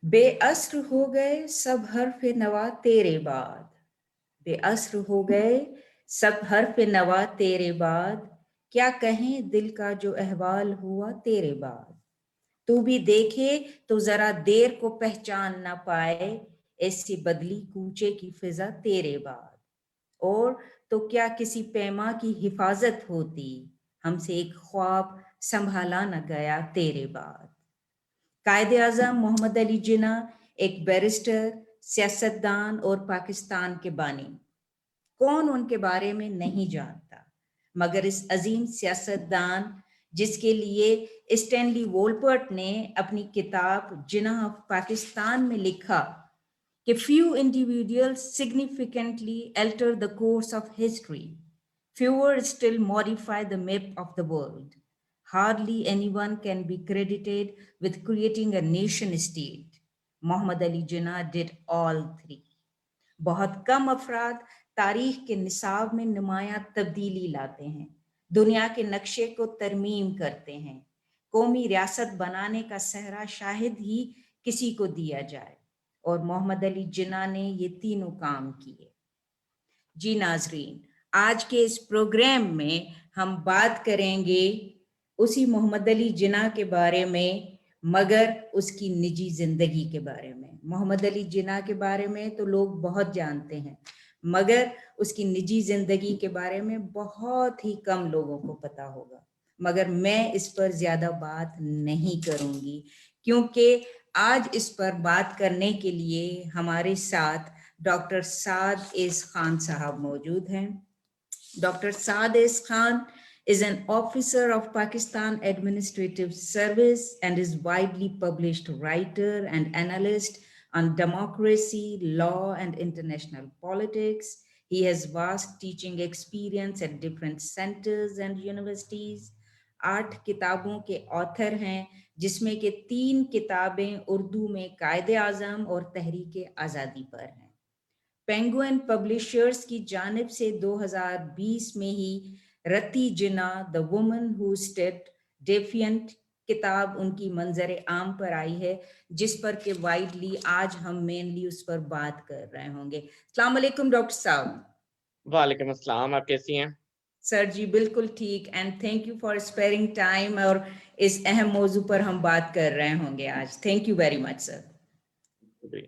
बेअस्र हो गए सब हर्फ नवा तेरे बाद, बेअस्र हो गए सब हर्फ नवा तेरे बाद, क्या कहें दिल का जो अहवाल हुआ तेरे बाद। तू भी देखे तो जरा देर को पहचान ना पाए, ऐसी बदली कूचे की फिजा तेरे बाद। और तो क्या किसी पैमा की हिफाजत होती, हमसे एक ख्वाब संभाला न गया तेरे बाद। कायदे आजम मोहम्मद अली जिन्ना एक बैरिस्टर, सियासतदान और पाकिस्तान के बानी। कौन उनके बारे में नहीं जानता, मगर इस अजीम सियासतदान जिसके लिए स्टैनली वोलपर्ट ने अपनी किताब जिन्ना ऑफ पाकिस्तान में लिखा कि few individuals significantly alter the course of history, fewer still modify the map of the world. Hardly anyone can be credited with creating a nation state. Muhammad Ali Jinnah did all three. बहुत कम अफराद तारीख के निसाब में नुमाया तब्दीली लाते हैं, दुनिया के नक्शे को तरमीम करते हैं। कौमी रियासत बनाने का सहरा शायद ही किसी को दिया जाए, और मोहम्मद अली जिन्ना ने ये तीनों काम किए। जी नाजरीन, आज के इस प्रोग्राम में हम बात करेंगे उसी मोहम्मद अली जिन्ना के बारे में, मगर उसकी निजी जिंदगी के बारे में। मोहम्मद अली जिन्ना के बारे में तो लोग बहुत जानते हैं, मगर उसकी निजी जिंदगी के बारे में बहुत ही कम लोगों को पता होगा। मगर मैं इस पर ज्यादा बात नहीं करूंगी, क्योंकि आज इस पर बात करने के लिए हमारे साथ डॉक्टर साद एस खान साहब मौजूद हैं। Doctor Saad S Khan is an officer of Pakistan Administrative Service and is widely published writer and analyst on democracy, law, and international politics. He has vast teaching experience at different centers and universities. 8 किताबों के author हैं, जिसमें के 3 किताबें उर्दू में कायदे आज़म और तहरीक आज़ादी पर हैं। पेंगुइन पब्लिशर्स की जानिब से 2020 में ही Ruttie Jinnah the woman who stayed defiant किताब उनकी मंजर आम पर आई है, जिस पर के वाइडली आज हम मेनली उस पर बात कर रहे होंगे। अस्सलाम वालेकुम डॉक्टर साहब। वालेकुम अस्सलाम, आप कैसी हैं? सर जी बिल्कुल ठीक, and thank you for sparing time, और इस अहम मौजू पर हम बात कर रहे होंगे आज। Thank you very much sir. जी।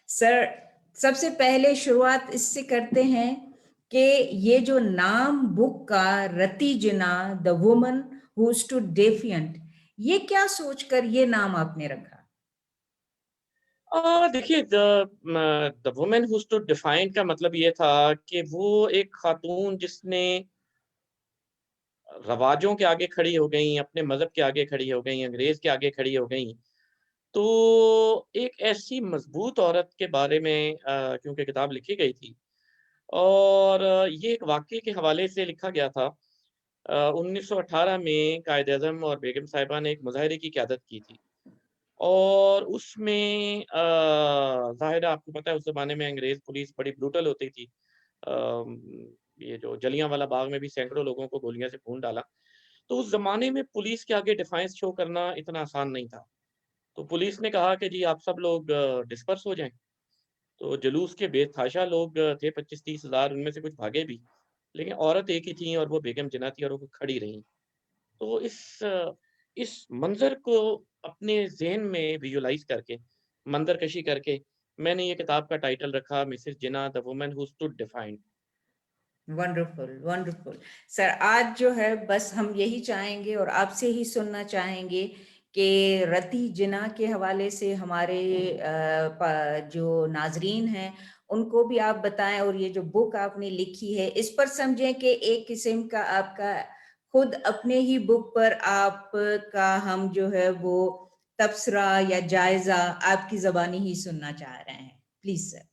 सर, सबसे पहले शुरुआत इससे करते हैं कि ये जो नाम बुक का Ruttie Jinnah the woman who stood defiant, ये क्या सोचकर ये नाम आपने रखा? देखिए the woman who stood defiant का मतलब ये था कि वो एक खातून जिसने रवाजों के आगे खड़ी हो गईं, अपने मज़हब के आगे खड़ी हो गईं, अंग्रेज़ के आगे खड़ी हो गईं। तो एक ऐसी मज़बूत औरत के बारे में क्योंकि किताब लिखी गई थी और ये एक वाक़ये के हवाले से लिखा गया था। 1918 में कायद-ए-आज़म और बेगम साहिबा ने एक मुज़ाहरे की क़यादत की थी। और उसमें ज़ाहिर है आपको पता है उस ज़माने में अंग्रेज़ पुलिस बड़ी ब्रूटल होती थी। ये जो जलियांवाला बाग में भी सैकड़ों लोगों को गोलियाँ से खून डाला। तो उस ज़माने में पुलिस के आगे डिफाइंस शो करना इतना आसान नहीं था। तो पुलिस ने कहा कि जी आप सब लोग डिस्पर्स हो जाएँ। तो जुलूस के बेतहाशा लोग थे 25-30 हज़ार, उनमें से कुछ भागे भी। लेकिन औरत एक ही थी और वो बेगम जिन्ना थी और वो खड़ी रहीं। तो इस मंज़र को अपने ज़हन में विजुअलाइज़ करके, मंज़रकशी करके, मैंने ये किताब का टाइटल रखा Mrs Jinnah the woman who stood defined. Wonderful wonderful. Sir, आज जो है बस हम यही चाहेंगे और आपसे ही सुनना चाहेंगे कि रति जिन्ना के हवाले से हमारे जो नाजरीन हैं उनको भी आप बताएं, और ये जो बुक आपने लिखी है इस पर समझें कि एक किस्म का आपका खुद अपने ही बुक पर आपका हम जो है वो तबसरा या जायजा आपकी ज़बानी ही सुनना चाह रहे हैं। Please sir.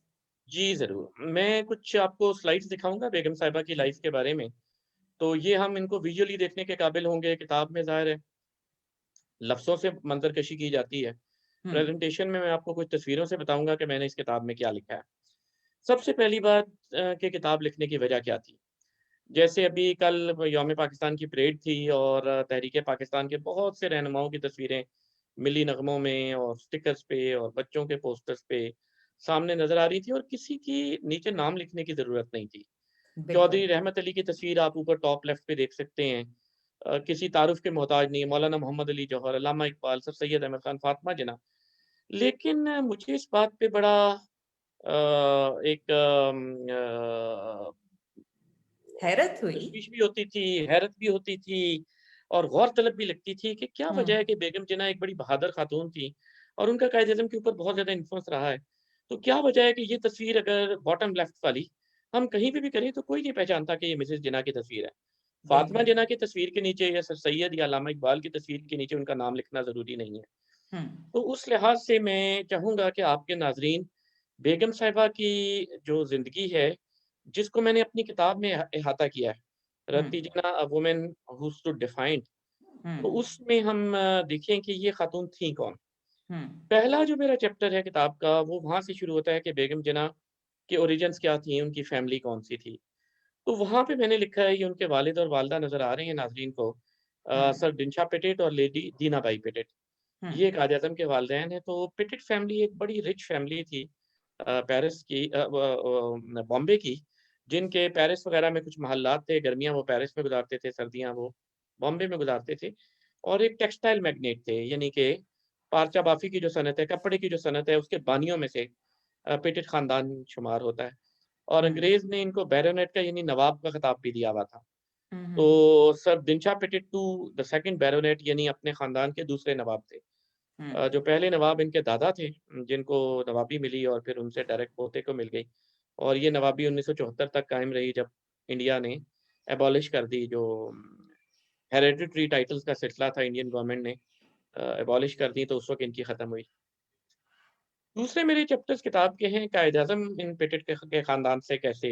जी, ज़रूर। मैं कुछ आपको स्लाइड्स दिखाऊँगा बेगम साहिबा की लाइफ़ के बारे में। तो ये हम इनको विजुअली देखने के काबिल होंगे, किताब में ज़ाहिर है लफ्ज़ों से मंज़रकशी की जाती है। हम्म। प्रेज़ेंटेशन में मैं आपको कुछ तस्वीरों से बताऊँगा कि मैंने इस किताब में क्या लिखा है। सबसे पहली बात कि किताब लिखने की वजह क्या थी? जैसे अभी कल यौम पाकिस्तान की परेड थी और तहरीक पाकिस्तान के बहुत से रहनुमाओं की तस्वीरें मिली नगमों में और स्टिकर्स पे और बच्चों के पोस्टर्स पे सामने नज़र आ रही थी और किसी की नीचे नाम लिखने की ज़रूरत नहीं थी। बिल्कुल। चौधरी रहमत अली की तस्वीर आप ऊपर टॉप लेफ्ट पे देख सकते हैं। किसी तारुफ़ के मोहताज नहीं, मौलाना मोहम्मद अली जौहर, अल्लामा इकबाल, सर सैयद अहमद खान, फ़ातिमा जिन्ना। लेकिन मुझे इस बात पे बड़ा एक हैरत हुई। तशवीश भी होती थी, हैरत भी होती थी और गौर-तलब भी लगती थी कि क्या हुँ, वजह है कि बेगम जिन्ना एक बड़ी बहादुर खातून थी और उनका कायद-ए-आज़म के ऊपर बहुत ज़्यादा इन्फ्लुएंस रहा है। तो क्या वजह है कि ये तस्वीर अगर बॉटम लेफ्ट वाली हम कहीं पे भी करें तो कोई नहीं पहचानता कि ये मिसेज़ जिन्ना की तस्वीर है। फ़ातिमा बिल्कुल। जिन्ना की तस्वीर के नीचे या सर सैयद या अल्लामा इकबाल की तस्वीर के नीचे उनका नाम लिखना ज़रूरी नहीं है। हुँ, तो उस लिहाज़ से मैं चाहूँगा कि आपके नाज़रीन बेगम साहिबा की जो ज़िंदगी है, जिसको मैंने अपनी किताब में इहाता किया है, हुँ, Ruttie Jinnah a woman who stood defiant, हुँ, तो उसमें हम देखें कि ये खातून थीं कौन? हुँ, पहला जो मेरा चैप्टर है किताब का, वो वहाँ से शुरू होता है कि बेगम जिन्ना के ओरिजिन्स क्या थी, उनकी फैमिली कौन-सी थी। तो वहाँ पे मैंने लिखा है, ये उनके वालिद और वालिदा नज़र आ रहे हैं नाज़रीन को, हुँ, सर दिनशा पेटिट और लेडी दीना बाई पेटिट। हुँ, ये कायद-ए-आज़म के वालिदैन हैं, तो पेटिट फैमिली एक बड़ी रिच फैमिली थी पेरिस की बॉम्बे की, जिनके पेरिस वग़ैरह में कुछ मोहल्लात थे, गर्मियाँ वो पेरिस में गुज़ारते थे, सर्दियाँ वो बॉम्बे में गुज़ारते थे और एक टेक्सटाइल मैग्नेट थे, यानी कि पारचा बाफ़ी की जो सनत है, कपड़े की जो सनत है, उसके बानियों में से पेटिट ख़ानदान शुमार होता है और हुँ, अंग्रेज़ ने इनको बैरोनेट का यानी नवाब का खिताब भी दिया हुआ था। हुँ, हुँ, तो sir Dinshaw Petit to the second baronet यानी अपने ख़ानदान के दूसरे नवाब थे। हुँ, जो पहले नवाब इनके दादा थे, जिनको नवाबी मिली और फिर उनसे डायरेक्ट पोते को मिल गई और ये नवाबी 1974 तक कायम रही जब इंडिया ने एबॉलिश कर दी जो हेरेडिटरी टाइटल्स का सिलसिला था इंडियन गवर्नमेंट ने एबॉलिश कर दी तो उस वक़्त इनकी ख़त्म हुई। दूसरे मेरे चैप्टर्स किताब के हैं कायद-ए-आज़म इन पेटिट के ख़ानदान से कैसे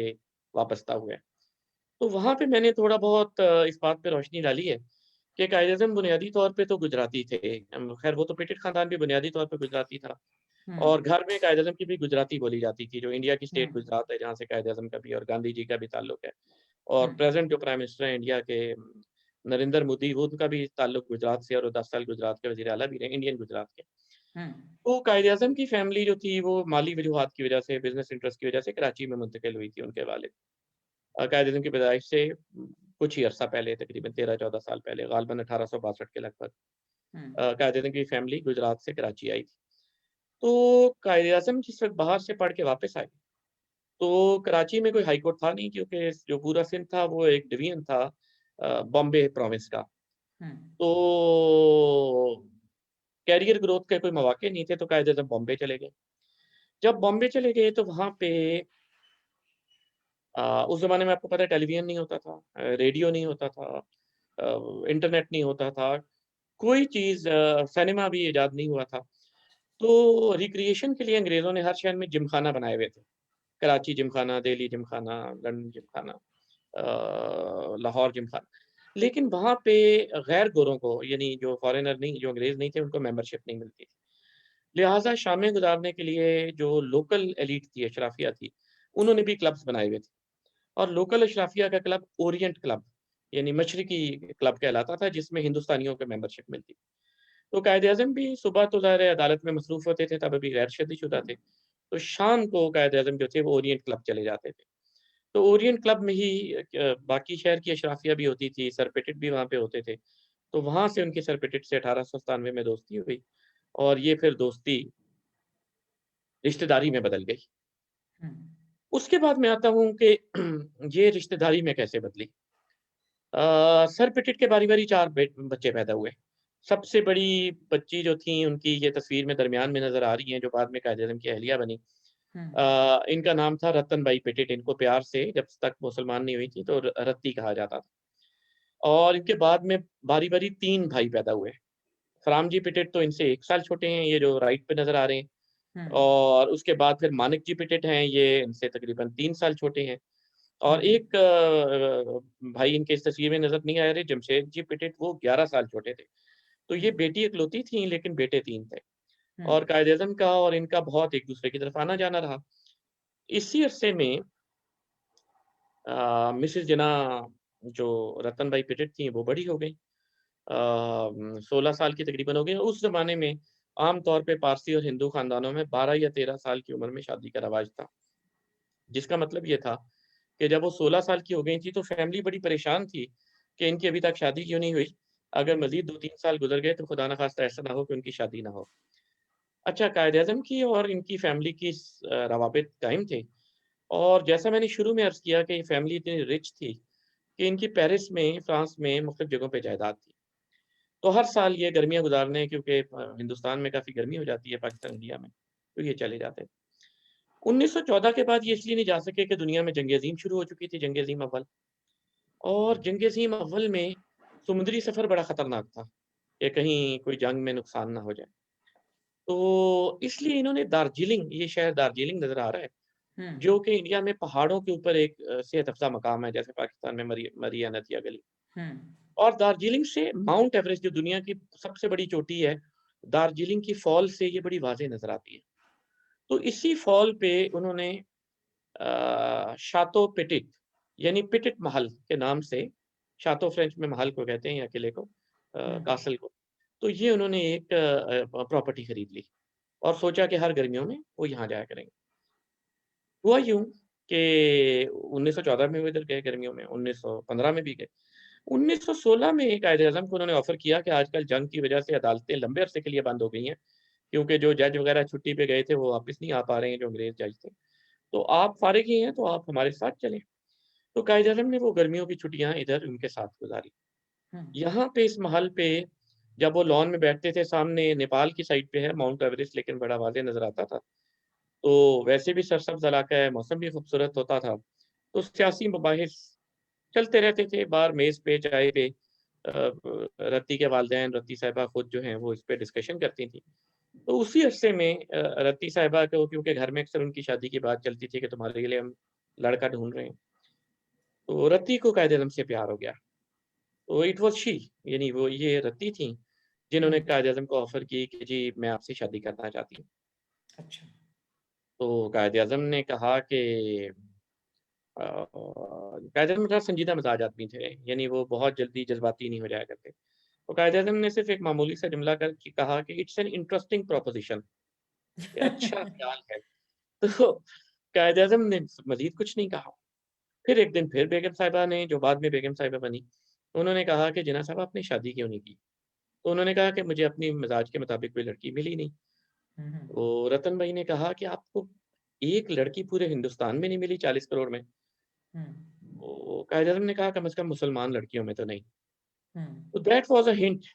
वाबस्ता हुए। तो वहाँ पे मैंने थोड़ा बहुत इस बात पे रोशनी डाली है कि कायद-ए-आज़म बुनियादी तौर पे तो गुजराती थे। ख़ैर वो तो पेटिट ख़ानदान भी बुनियादी तौर पे गुजराती था। हुँ, और घर में कायद-ए-आज़म की भी गुजराती बोली जाती थी, जो इंडिया की हुँ, स्टेट गुजरात है, जहाँ से कायद-ए-आज़म का भी और गांधी जी का भी ताल्लुक है। और हुँ, प्रेज़ेंट जो प्राइम मिनिस्टर हैं इंडिया के नरेंद्र मोदी, वो उनका भी ताल्लुक गुजरात से और वो 10 साल गुजरात के वज़ीर आला भी रहे, इंडियन गुजरात के। हुँ, तो कायद-ए-आज़म की फ़ैमिली जो थी, वो माली वजूहात की वजह से, बिज़नेस इंटरेस्ट की वजह से कराची में मुंतकिल हुई थी उनके वालिद। कायद-ए-आज़म की पैदाइश से कुछ ही अरसा पहले, तकरीबन 13-14 साल पहले, गालिबन 1862 के लगभग हुँ, कायद-ए-आज़म की फ़ैमिली गुजरात से कराची आई थी। तो कायद-ए-आज़म जिस वक़्त बाहर से पढ़ के वापस आए तो कराची में कोई हाई कोर्ट था नहीं क्योंकि जो पूरा सिंध था वो एक डिवीज़न था बॉम्बे प्रोविंस का। हुँ, तो करियर ग्रोथ के कोई मौके नहीं थे तो कायदे-आज़म बॉम्बे चले गए। जब बॉम्बे चले गए तो वहाँ पे उस ज़माने में आपको पता है टेलीविज़न नहीं होता था, रेडियो नहीं होता था, इंटरनेट नहीं होता था, कोई चीज़ सिनेमा भी इजाद नहीं हुआ था। तो रिक्रिएशन के लिए अंग्रेज़ों ने हर शहर में जिमखाना बनाए हुए थे। कराची जिमखाना, दिल्ली जिमखाना, लंदन जिमखाना। लाहौर जिमखाना। लेकिन वहाँ पे गैर गोरों को यानी जो फ़ॉरेनर नहीं जो अंग्रेज़ नहीं थे उनको मेंबरशिप नहीं मिलती थी। लिहाज़ा शामें गुज़ारने के लिए जो लोकल एलीट थी, अशराफिया थी, उन्होंने भी क्लब्स बनाए हुए थे और लोकल अशराफिया का क्लब ओरिएंट क्लब यानी मशरिकी क्लब कहलाता था जिसमें हिंदुस्तानियों को मेंबरशिप मिलती। तो कायद-ए-आज़म भी सुबह तो ज़ाहिर है अदालत में मसरूफ़ होते थे, तब अभी गैर शादीशुदा थे। तो शाम को कायद-ए-आज़म जो थे वो ओरिएंट क्लब चले जाते थे। तो ओरिएंट क्लब में ही बाकी शहर की अशराफिया भी होती थी, सर पेटिट भी वहाँ पे होते थे। तो वहाँ से उनकी सर पेटिट से 1897 में दोस्ती हुई और ये फिर दोस्ती रिश्तेदारी में बदल गई। हुँ, उसके बाद मैं आता हूँ कि ये रिश्तेदारी में कैसे बदली। सर पेटिट के बारी-बारी 4 बच्चे पैदा हुए। सबसे बड़ी बच्ची जो थी उनकी ये तस्वीर में दरमियान में नज़र आ रही हैं, जो बाद में कायद-ए-आज़म की अहलिया बनी। हुँ, इनका नाम था रतन बाई पेटिट, इनको प्यार से जब तक मुसलमान नहीं हुई थी तो रत्ती कहा जाता था। और इनके बाद में बारी-बारी 3 भाई पैदा हुए। फरामजी पिटेट तो इनसे 1 साल छोटे हैं, ये जो राइट पे नज़र आ रहे हैं। हुँ, और उसके बाद फिर मानिक जी पिटेट हैं, ये इनसे तकरीबन 3 साल छोटे हैं। हुँ, और एक भाई इनके इस तस्वीर में नज़र नहीं आ रहे, जमशेद जी पिटेट, वो 11 साल छोटे थे। तो हुँ, ये बेटी इकलौती थीं, लेकिन बेटे 3 थे। हुँ, और कायद-ए-आज़म का और इनका बहुत एक-दूसरे की तरफ आना-जाना रहा। इसी अरसे में मिसेज़ जिन्ना जो रतन बाई पिटेट थीं, वो बड़ी हो गईं। 16 साल की तकरीबन हो गई। उस ज़माने में आम तौर पे पारसी और हिंदू ख़ानदानों में 12 या 13 साल की उम्र में शादी का रवाज था। जिसका मतलब ये था कि जब वो 16 साल की हो गई थी तो फैमिली बड़ी परेशान थी कि इनकी अभी तक शादी क्यों नहीं हुई? अगर मज़ीद 2-3 साल गुज़र गए तो खुदा ना ख़ास्ता ऐसा ना हो कि उनकी शादी ना हो। अच्छा, कायद-ए-आज़म की और इनकी फैमिली की रवाबित कायम थे और जैसा मैंने शुरू में अर्ज़ किया कि ये फैमिली इतनी रिच थी कि इनकी पेरिस में, फ्रांस में मुख्तलिफ़ जगहों पे जायदाद थी। तो हर साल ये गर्मियाँ गुज़ारने क्योंकि हिंदुस्तान में काफ़ी गर्मी हो जाती है, पाकिस्तान, इंडिया में, तो ये चले जाते थे। 1914 के बाद ये इसलिए नहीं जा सके कि दुनिया में जंग-ए-अज़ीम शुरू हो चुकी थी, जंग-ए-अज़ीम अव्वल। और जंग-ए-अज़ीम अव्वल में समुद्री सफ़र बड़ा ख़तरनाक था, कि कहीं कोई जंग में नुकसान ना हो जाए। तो इसलिए इन्होंने दार्जिलिंग, ये शहर दार्जिलिंग नज़र आ रहा है, हुँ, जो कि इंडिया में पहाड़ों के ऊपर एक सेहत अफ़ज़ा मकाम है, जैसे पाकिस्तान में मरिया नदिया गली। हुँ, और दार्जिलिंग से माउंट एवरेस्ट जो दुनिया की सबसे बड़ी चोटी है, दार्जिलिंग की फ़ॉल से ये बड़ी वाज़ेह नज़र आती है। तो इसी फ़ॉल पे उन्होंने शातो पिटिट यानी पिटिट महल के नाम से, शातो फ्रेंच में महल को कहते हैं या किले को, हुँ, कासल को। तो ये उन्होंने एक प्रॉपर्टी खरीद ली और सोचा कि हर गर्मियों में वो यहाँ जाया करेंगे। हुआ यूँ कि 1914 में वो इधर गए गर्मियों में, 1915 में भी गए। 1916 में कायद-ए-आज़म को उन्होंने ऑफ़र किया कि आजकल जंग की वज़ह से अदालतें लंबे अरसे के लिए बंद हो गई हैं, क्योंकि जो जज वग़ैरह छुट्टी पे गए थे, वो वापस नहीं आ पा रहे हैं, जो अंग्रेज़ जज थे। तो आप फ़ारिग ही हैं, तो आप हमारे साथ चलें। तो कायद-ए-आज़म ने वो गर्मियों की छुट्टियाँ इधर उनके साथ गुज़ारी। हुँ, यहाँ पे इस महल पे जब वो लॉन में बैठते थे, सामने नेपाल की साइड पे है माउंट एवरेस्ट, लेकिन बड़ा वाज़ेह नज़र आता था। तो वैसे भी सरसब्ज़ इलाका है, मौसम भी खूबसूरत होता था। तो सियासी मुबाहिस चलते रहते थे, बाहर मेज़ पे, चाय पे। रत्ती के वालिदैन, रत्ती साहिबा खुद जो हैं, वो इस पे डिस्कशन करती थीं। तो उसी अरसे में रत्ती साहिबा को, क्योंकि घर में अक्सर उनकी शादी की बात चलती थी कि तुम्हारे लिए हम लड़का ढूँढ रहे हैं। तो रत्ती को कायद-ए-आज़म से प्यार हो गया। तो इट वाज़ शी, यानी वो ये रत्ती थीं, हुँ, जिन्होंने कायद-ए-आज़म को ऑफ़र की कि जी मैं आपसे शादी करना चाहती हूँ। अच्छा। तो कायद-ए-आज़म ने कहा कि कायद-ए-आज़म बड़ा संजीदा मिज़ाज आदमी थे, यानी वो बहुत जल्दी जज़्बाती नहीं हो जाया करते। तो कायद-ए-आज़म ने सिर्फ़ एक मामूली सा जुमला कर के कहा कि इट्स एन इंटरेस्टिंग प्रोपोज़िशन, ये अच्छा ख़्याल है। तो कायद-ए-आज़म ने मज़ीद कुछ नहीं कहा। फिर एक दिन फिर बेगम साहिबा ने, जो बाद में बेगम साहिबा बनी, उन्होंने कहा कि जिन्ना साहब आपने शादी क्यों नहीं की? तो उन्होंने कहा कि मुझे अपनी मिज़ाज के मुताबिक कोई लड़की मिली नहीं। हुँ, हुँ, तो रतन भाई ने कहा कि आपको एक लड़की पूरे हिंदुस्तान में नहीं मिली 40 करोड़ में? हुँ, तो कायद-ए-आज़म ने कहा कम से कम मुसलमान लड़कियों में तो नहीं। हुँ, तो दैट वाज़ अ हिंट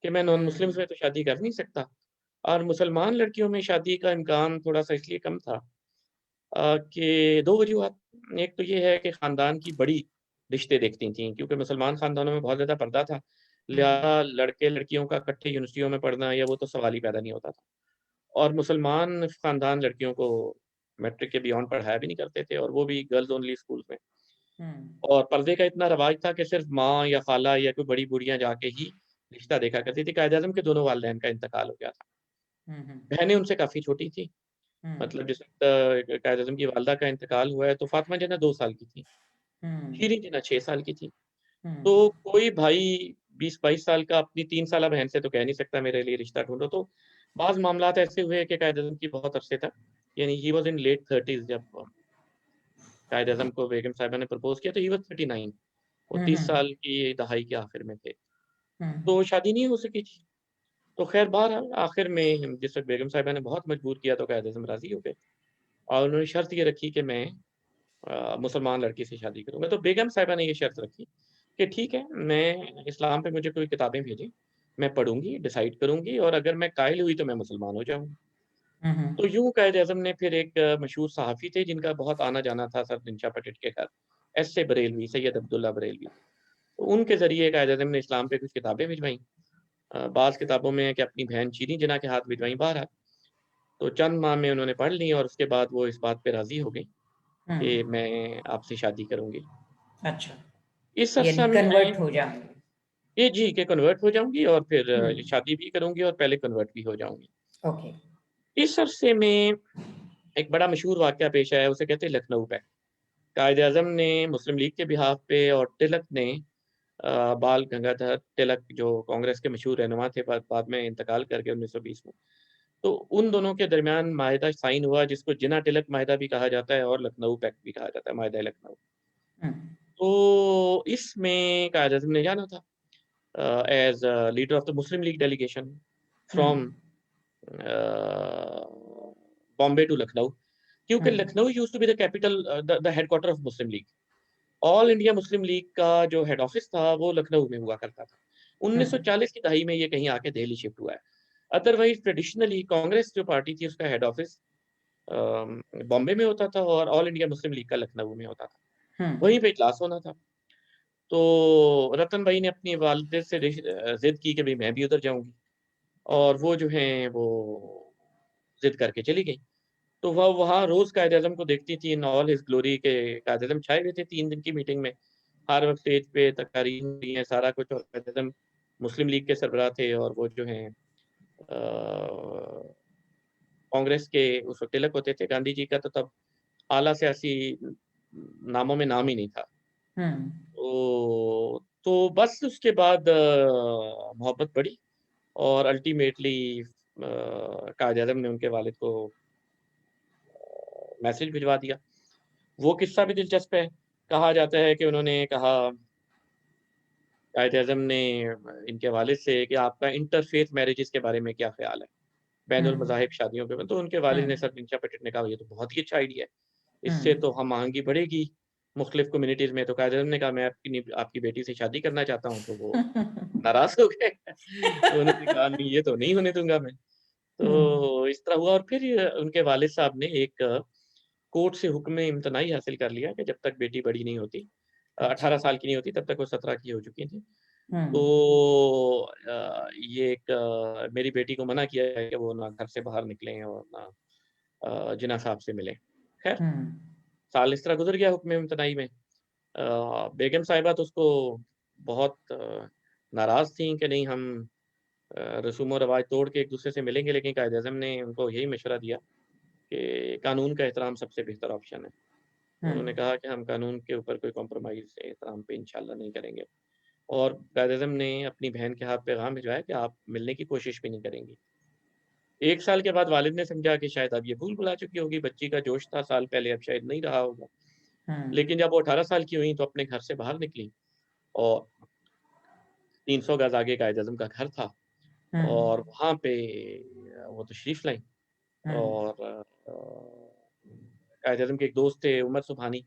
कि मैं नॉन मुस्लिम्स हुँ, में तो शादी कर नहीं सकता और मुसलमान लड़कियों में शादी का इम्कान थोड़ा-सा इसलिए कम था कि 2 वजूहात। एक तो ये है कि ख़ानदान की बड़ी रिश्ते देखती थीं, क्योंकि मुसलमान ख़ानदानों में बहुत ज़्यादा पर्दा था। हुँ, लिहाज़ा लड़के-लड़कियों का इकट्ठे यूनिवर्सिटियों में पढ़ना या वो तो सवाल ही पैदा नहीं होता था। और मुसलमान ख़ानदान लड़कियों को मैट्रिक के बियॉन्ड पढ़ाया भी नहीं करते थे और वो भी गर्ल्स ओनली स्कूल्स में। हुँ, और पर्दे का इतना रवाज था कि सिर्फ़ माँ या ख़ाला या कोई बड़ी बूढ़ियाँ जाके ही रिश्ता देखा करती थी। कायद-ए-आज़म के दोनों वालिदैन का इंतकाल हो गया था। हुँ, हुँ, बहनें उनसे काफ़ी छोटी थीं। हुँ, मतलब जिस वक़्त कायद-ए-आज़म की वालिदा का इंतकाल हुआ है तो फ़ातिमा जिन्ना 2 साल की थीं, हुँ, शीरीन जिन्ना 6 साल की थीं। हुँ, तो कोई भाई 20-22 साल का अपनी 3 साला बहन से तो कह नहीं सकता मेरे लिए रिश्ता ढूँढो। तो बाज़ मामलात ऐसे हुए कि कायद-ए-आज़म की बहुत अरसे तक, यानी he was in late 30s जब कायद-ए-आज़म को बेगम साहिबा ने प्रपोज़ किया तो ही वाज़ 39, वो हुँ, 30 हुँ, साल की दहाई के आखिर में थे। हुँ, तो शादी नहीं हो सकी थी। तो ख़ैर बहरहाल आखिर में जिस वक़्त बेगम साहिबा ने बहुत मजबूर किया तो कायद-ए-आज़म राज़ी हो गए और उन्होंने शर्त ये रखी कि मैं मुसलमान लड़की से शादी करूँगा। तो बेगम साहिबा ने ये शर्त रखी कि ठीक है, मैं इस्लाम पे मुझे कोई किताबें भेजें, मैं पढ़ूँगी, डिसाइड करूँगी और अगर मैं कायल हुई तो मैं मुसलमान हो जाऊँगी। हुँ, हुँ, तो यूँ कायद-ए-आज़म ने फिर एक मशहूर सहाफ़ी थे जिनका बहुत आना-जाना था सर दिनशा पटिट के घर, एस.ए. बरेलवी, सैयद अब्दुल्ला बरेलवी। तो उनके ज़रिए कायद-ए-आज़म ने इस्लाम पे कुछ किताबें भिजवाईं। बाज़ किताबों में है कि अपनी बहन शीरीन जिन्ना के हाथ भिजवाईं। बहरहाल तो चंद माह में उन्होंने पढ़ ली और उसके बाद वो इस बात पे राज़ी हो गईं हुँ, कि मैं आपसे शादी करूँगी। अच्छा, इस यानी अरसा में कन्वर्ट हो जाएँगे। ये जी के कन्वर्ट हो जाऊँगी और फिर हुँ, शादी भी करूँगी और पहले कन्वर्ट भी हो जाऊँगी। ओके, इस अरसे में एक बड़ा मशहूर वाक़या पेश आया, उसे कहते हैं लखनऊ पैक्ट। कायद-ए-आज़म ने मुस्लिम लीग के बिहाफ़ पे और तिलक ने बाल गंगाधर तिलक जो कांग्रेस के मशहूर रहनुमा थे, बाद में इंतकाल कर गए 1920 में। तो उन दोनों के दरमियान माहिदा साइन हुआ, जिसको जिन्ना तिलक माहिदा भी कहा जाता है और लखनऊ पैक्ट भी कहा जाता है, माहिदा लखनऊ। हुँ, तो इसमें कायद-ए-आज़म ने जाना था as leader of the Muslim League delegation hmm, from Bombay to Lucknow, क्योंकि हुँ, Lucknow used to be the capital the headquarter of Muslim League. All India Muslim League का जो हेड ऑफिस था वो लखनऊ में हुआ करता था। हुँ, 1940 की दहाई में ये कहीं आके दिल्ली शिफ्ट हुआ है। अदरवाइज़ ट्रेडिशनली कांग्रेस जो पार्टी थी उसका हेड ऑफिस बॉम्बे में होता था और ऑल इंडिया मुस्लिम लीग का लखनऊ में होता था। हुँ, वहीं पे इजलास होना था। तो रतन भाई ने अपनी वालिदा से ज़िद की कि भई मैं भी उधर जाऊँगी और वो जो हैं वो ज़िद करके चली गईं। तो वह वहाँ रोज़ कायद-ए-आज़म को देखती थी इन ऑल हिज़ ग्लोरी के कायद-ए-आज़म छाए हुए थे 3 दिन की मीटिंग में। हर वक़्त स्टेज पे तकारीर हो रही हैं, सारा कुछ और कायद-ए-आज़म मुस्लिम लीग के सरबराह थे और वो जो हैं कांग्रेस के उस वक़्त तिलक होते थे, गांधी जी का तो तब आला सियासी नामों में नाम ही नहीं था। हुँ, तो बस उसके बाद मोहब्बत बढ़ी और अल्टीमेटली कायद-ए-आज़म ने उनके वालिद को मैसेज भिजवा दिया। वो किस्सा भी दिलचस्प है। कहा जाता है कि उन्होंने कहा कायद-ए-आज़म ने इनके वालिद से कि आपका इंटरफ़ेथ मैरेजेज़ के बारे में क्या ख़्याल है? हुँ, बैनुल मज़ाहिब शादियों पे तो उनके हुँ, वालिद ने सर नीचा पटक ने कहा ये तो बहुत ही अच्छा आइडिया है। हुँ। इससे तो हम-आहंगी बढ़ेगी मुख़्तलिफ़ कम्युनिटीज़ में। तो कायद-ए-आज़म ने कहा मैं आपकी बेटी से शादी करना चाहता हूँ, तो वो नाराज़ हो गए। तो उन्होंने कहा नहीं ये तो नहीं होने दूँगा मैं। हुँ, तो इस तरह हुआ और फिर उनके वालिद साहब ने एक कोर्ट से हुक्म इम्तनाई हासिल कर लिया कि जब तक बेटी बड़ी नहीं होती 18 अच्छा। साल की नहीं होती तब तक वो 17 की हो चुकी थी। हुँ, तो ये एक मेरी बेटी को मना किया है कि वो ना घर से बाहर निकलें और ना जिन्ना साहब से मिलें। ख़ैर हुँ, साल इस तरह गुज़र गया हुक्म इम्तनाई में। बेगम साहिबा तो उसको बहुत नाराज़ थीं कि नहीं हम रसूम और रवाज तोड़ के एक-दूसरे से मिलेंगे, लेकिन कायद-ए-आज़म ने उनको यही मशवरा दिया कि कानून का एहतराम सबसे बेहतर ऑप्शन है। हुँ, उन्होंने कहा कि हम कानून के ऊपर कोई कॉम्प्रोमाइज़ एहतराम पे इंशाअल्लाह नहीं करेंगे और कायद-ए-आज़म ने अपनी बहन के हाथ पैगाम भिजवाया कि आप मिलने की कोशिश भी नहीं करेंगी। 1 साल के बाद वालिद ने समझा कि शायद अब ये भूल-भुला चुकी होगी, बच्ची का जोश था साल पहले अब शायद नहीं रहा होगा। हुँ, लेकिन जब वो 18 साल की हुईं तो अपने घर से बाहर निकलीं और 300 गज़ आगे कायद-ए-आज़म का घर था हुँ, और वहाँ पे वो तशरीफ़ लाईं हुँ, और कायद-ए-आज़म के एक दोस्त थे उमर सुबहानी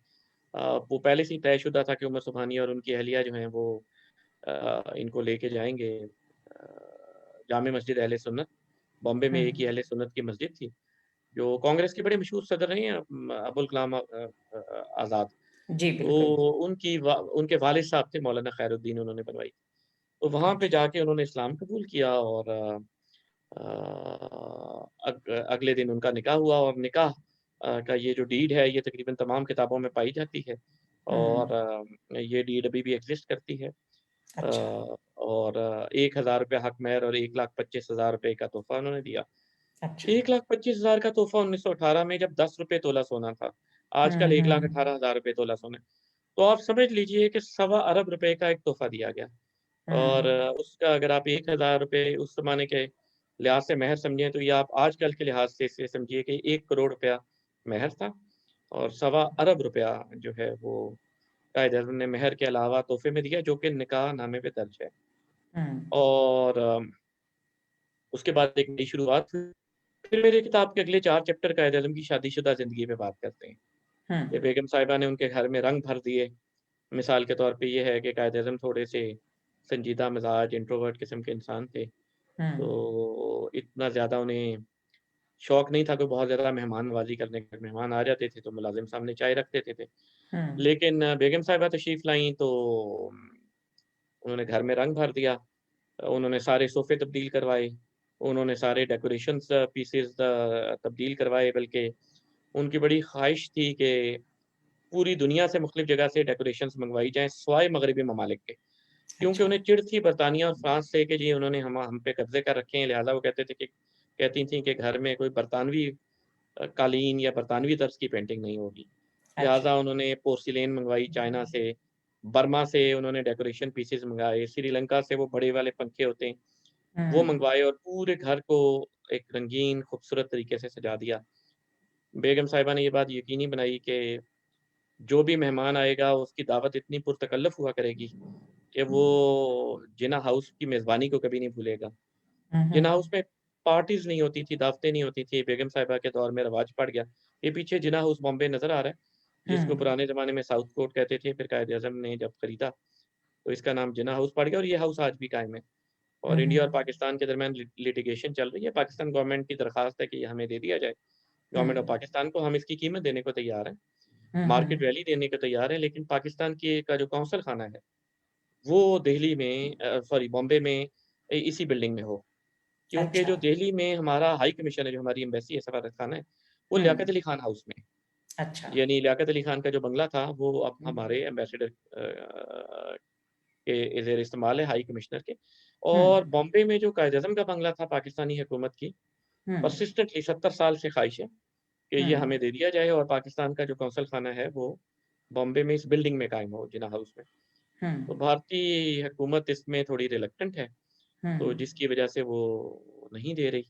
वो पहले से ही तयशुदा था कि उमर सुबहानी और उनकी अहलिया जो हैं वो इनको लेके जाएँगे जामे मस्जिद अहले सुन्नत। बॉम्बे में हुँ। एक ही अहले सुन्नत की मस्जिद थी, जो कांग्रेस के बड़े मशहूर सदर रहे हैं अबुल कलाम आज़ाद। जी, तो बिल्कुल। उनके वालिद साहब थे मौलाना खैरुद्दीन उन्होंने बनवाई। तो वहाँ पे अच्छा। जाके उन्होंने इस्लाम कबूल किया और अगले दिन उनका निकाह हुआ और निकाह का ये जो डीड है ये तकरीबन तमाम किताबों में पाई जाती है हुँ, और ये डीड अभी भी एग्ज़िस्ट करती है। अच्छा, और ₹1000 हक़ महर और 1,25,000 का तोहफ़ा उन्होंने दिया। अच्छा। 1,25,000 का तोहफ़ा 1918 में जब ₹10 तोला सोना था। हुँ, आजकल हुँ, 1,18,000 तोला सोना है। तो आप समझ लीजिए कि सवा अरब रुपए का एक तोहफ़ा दिया गया और हुँ, उसका अगर आप ₹1,000 उस ज़माने के लिहाज़ से महर समझें तो ये आप आजकल के लिहाज़ से इसे समझिए कि 1 करोड़ रुपया महर था और सवा अरब रुपया जो है वो कायदे-आज़म ने महर के अलावा तोहफ़े में दिया जो कि निकाह नामे पे दर्ज है। हुँ, और उसके बाद एक नई शुरुआत हुई। फिर मेरी किताब के अगले 4 चैप्टर कायद-ए-आज़म की शादीशुदा ज़िंदगी पे बात करते हैं। हुँ, कि बेगम साहिबा ने उनके घर में रंग भर दिए। मिसाल के तौर पे ये है कि कायद-ए-आज़म थोड़े-से संजीदा मिज़ाज इंट्रोवर्ट किस्म के इंसान थे। हुँ, तो इतना ज़्यादा उन्हें शौक नहीं था कि बहुत ज़्यादा मेहमान नवाज़ी करने के। मेहमान आ जाते थे तो मुलाज़िम सामने चाय रख देते थे। हुँ, लेकिन बेगम साहिबा तशरीफ़ लाईं तो उन्होंने घर में रंग भर दिया। उन्होंने सारे सोफ़े तब्दील करवाए, उन्होंने सारे डेकोरेशंस पीसेज़ तब्दील करवाए बल्कि उनकी बड़ी ख़्वाहिश थी कि पूरी दुनिया से मुख़्तलिफ़ जगह से डेकोरेशंस मँगवाई जाएँ, सिवाय मग़रिबी ममालिक के। क्योंकि अच्छा। उन्हें चिढ़ थी बरतानिया और फ्रांस से कि जी उन्होंने हम पे कब्ज़े कर रखे हैं, लिहाज़ा वो कहती थीं कि घर में कोई बरतानवी कालीन या बरतानवी तर्ज़ की पेंटिंग नहीं होगी। अच्छा। लिहाज़ा उन्होंने पोर्सिलेन मँगवाई चाइना से बर्मा से उन्होंने डेकोरेशन पीसेस मंगाए, श्रीलंका से वो बड़े वाले पंखे होते हैं, वो हम्म। मंगवाए और पूरे घर को एक रंगीन खूबसूरत तरीके से सजा दिया। बेगम साहिबा ने ये बात यकीनी बनाई कि जो भी मेहमान आएगा उसकी दावत इतनी पुरतकल्लुफ़ हुआ करेगी कि वो जिन्ना हाउस की मेज़बानी को कभी नहीं भूलेगा। जिन्ना हम्म। हाउस में पार्टीज़ नहीं होती थी, दावतें नहीं होती थी, बेगम साहिबा के दौर में रिवाज पड़ गया। ये पीछे जिन्ना हाउस बॉम्बे नज़र आ रहा है, जिसको हम्म। पुराने ज़माने में साउथ कोर्ट कहते थे, फिर कायद-ए-आज़म ने जब खरीदा, तो इसका नाम जिन्ना हाउस पड़ गया और ये हाउस आज भी कायम है। और इंडिया और हम्म। पाकिस्तान के दरमियान लिटिगेशन चल रही है। पाकिस्तान गवर्नमेंट की दरख्वास्त है कि ये हमें दे दिया जाए। गवर्नमेंट ऑफ हम्म। पाकिस्तान को हम इसकी कीमत देने को तैयार हैं, हम्म। मार्केट वैल्यू देने को तैयार हैं, लेकिन पाकिस्तान की का जो कौंसल खाना है, वो दिल्ली में सॉरी बॉम्बे में इसी बिल्डिंग में हो। क्योंकि अच्छा। जो दिल्ली में हमारा हाई कमीशन है, जो हमारी एम्बेसी है, सफारतखाना है, वो लियाकत हम्म। अली खान हाउस में है। अच्छा। यानी लियाकत अली खान का जो बंगला था, वो अब हम्म। हमारे एम्बेसडर के ज़ेर इस्तेमाल है, हाई कमिश्नर के। और हम्म। बॉम्बे में जो कायद-ए-आज़म का बंगला था पाकिस्तानी हुकूमत की, हम्म। पर्सिस्टेंटली 70 साल से ख़्वाहिश है कि ये हम्म। हमें दे दिया जाए और पाकिस्तान का जो कौंसल खाना है, वो बॉम्बे में इस बिल्डिंग में कायम हो, जिन्ना हाउस में। तो हम्म। भारतीय हुकूमत इसमें थोड़ी रिलक्टेंट है, तो हम्म। जिसकी वजह से वो नहीं दे रही।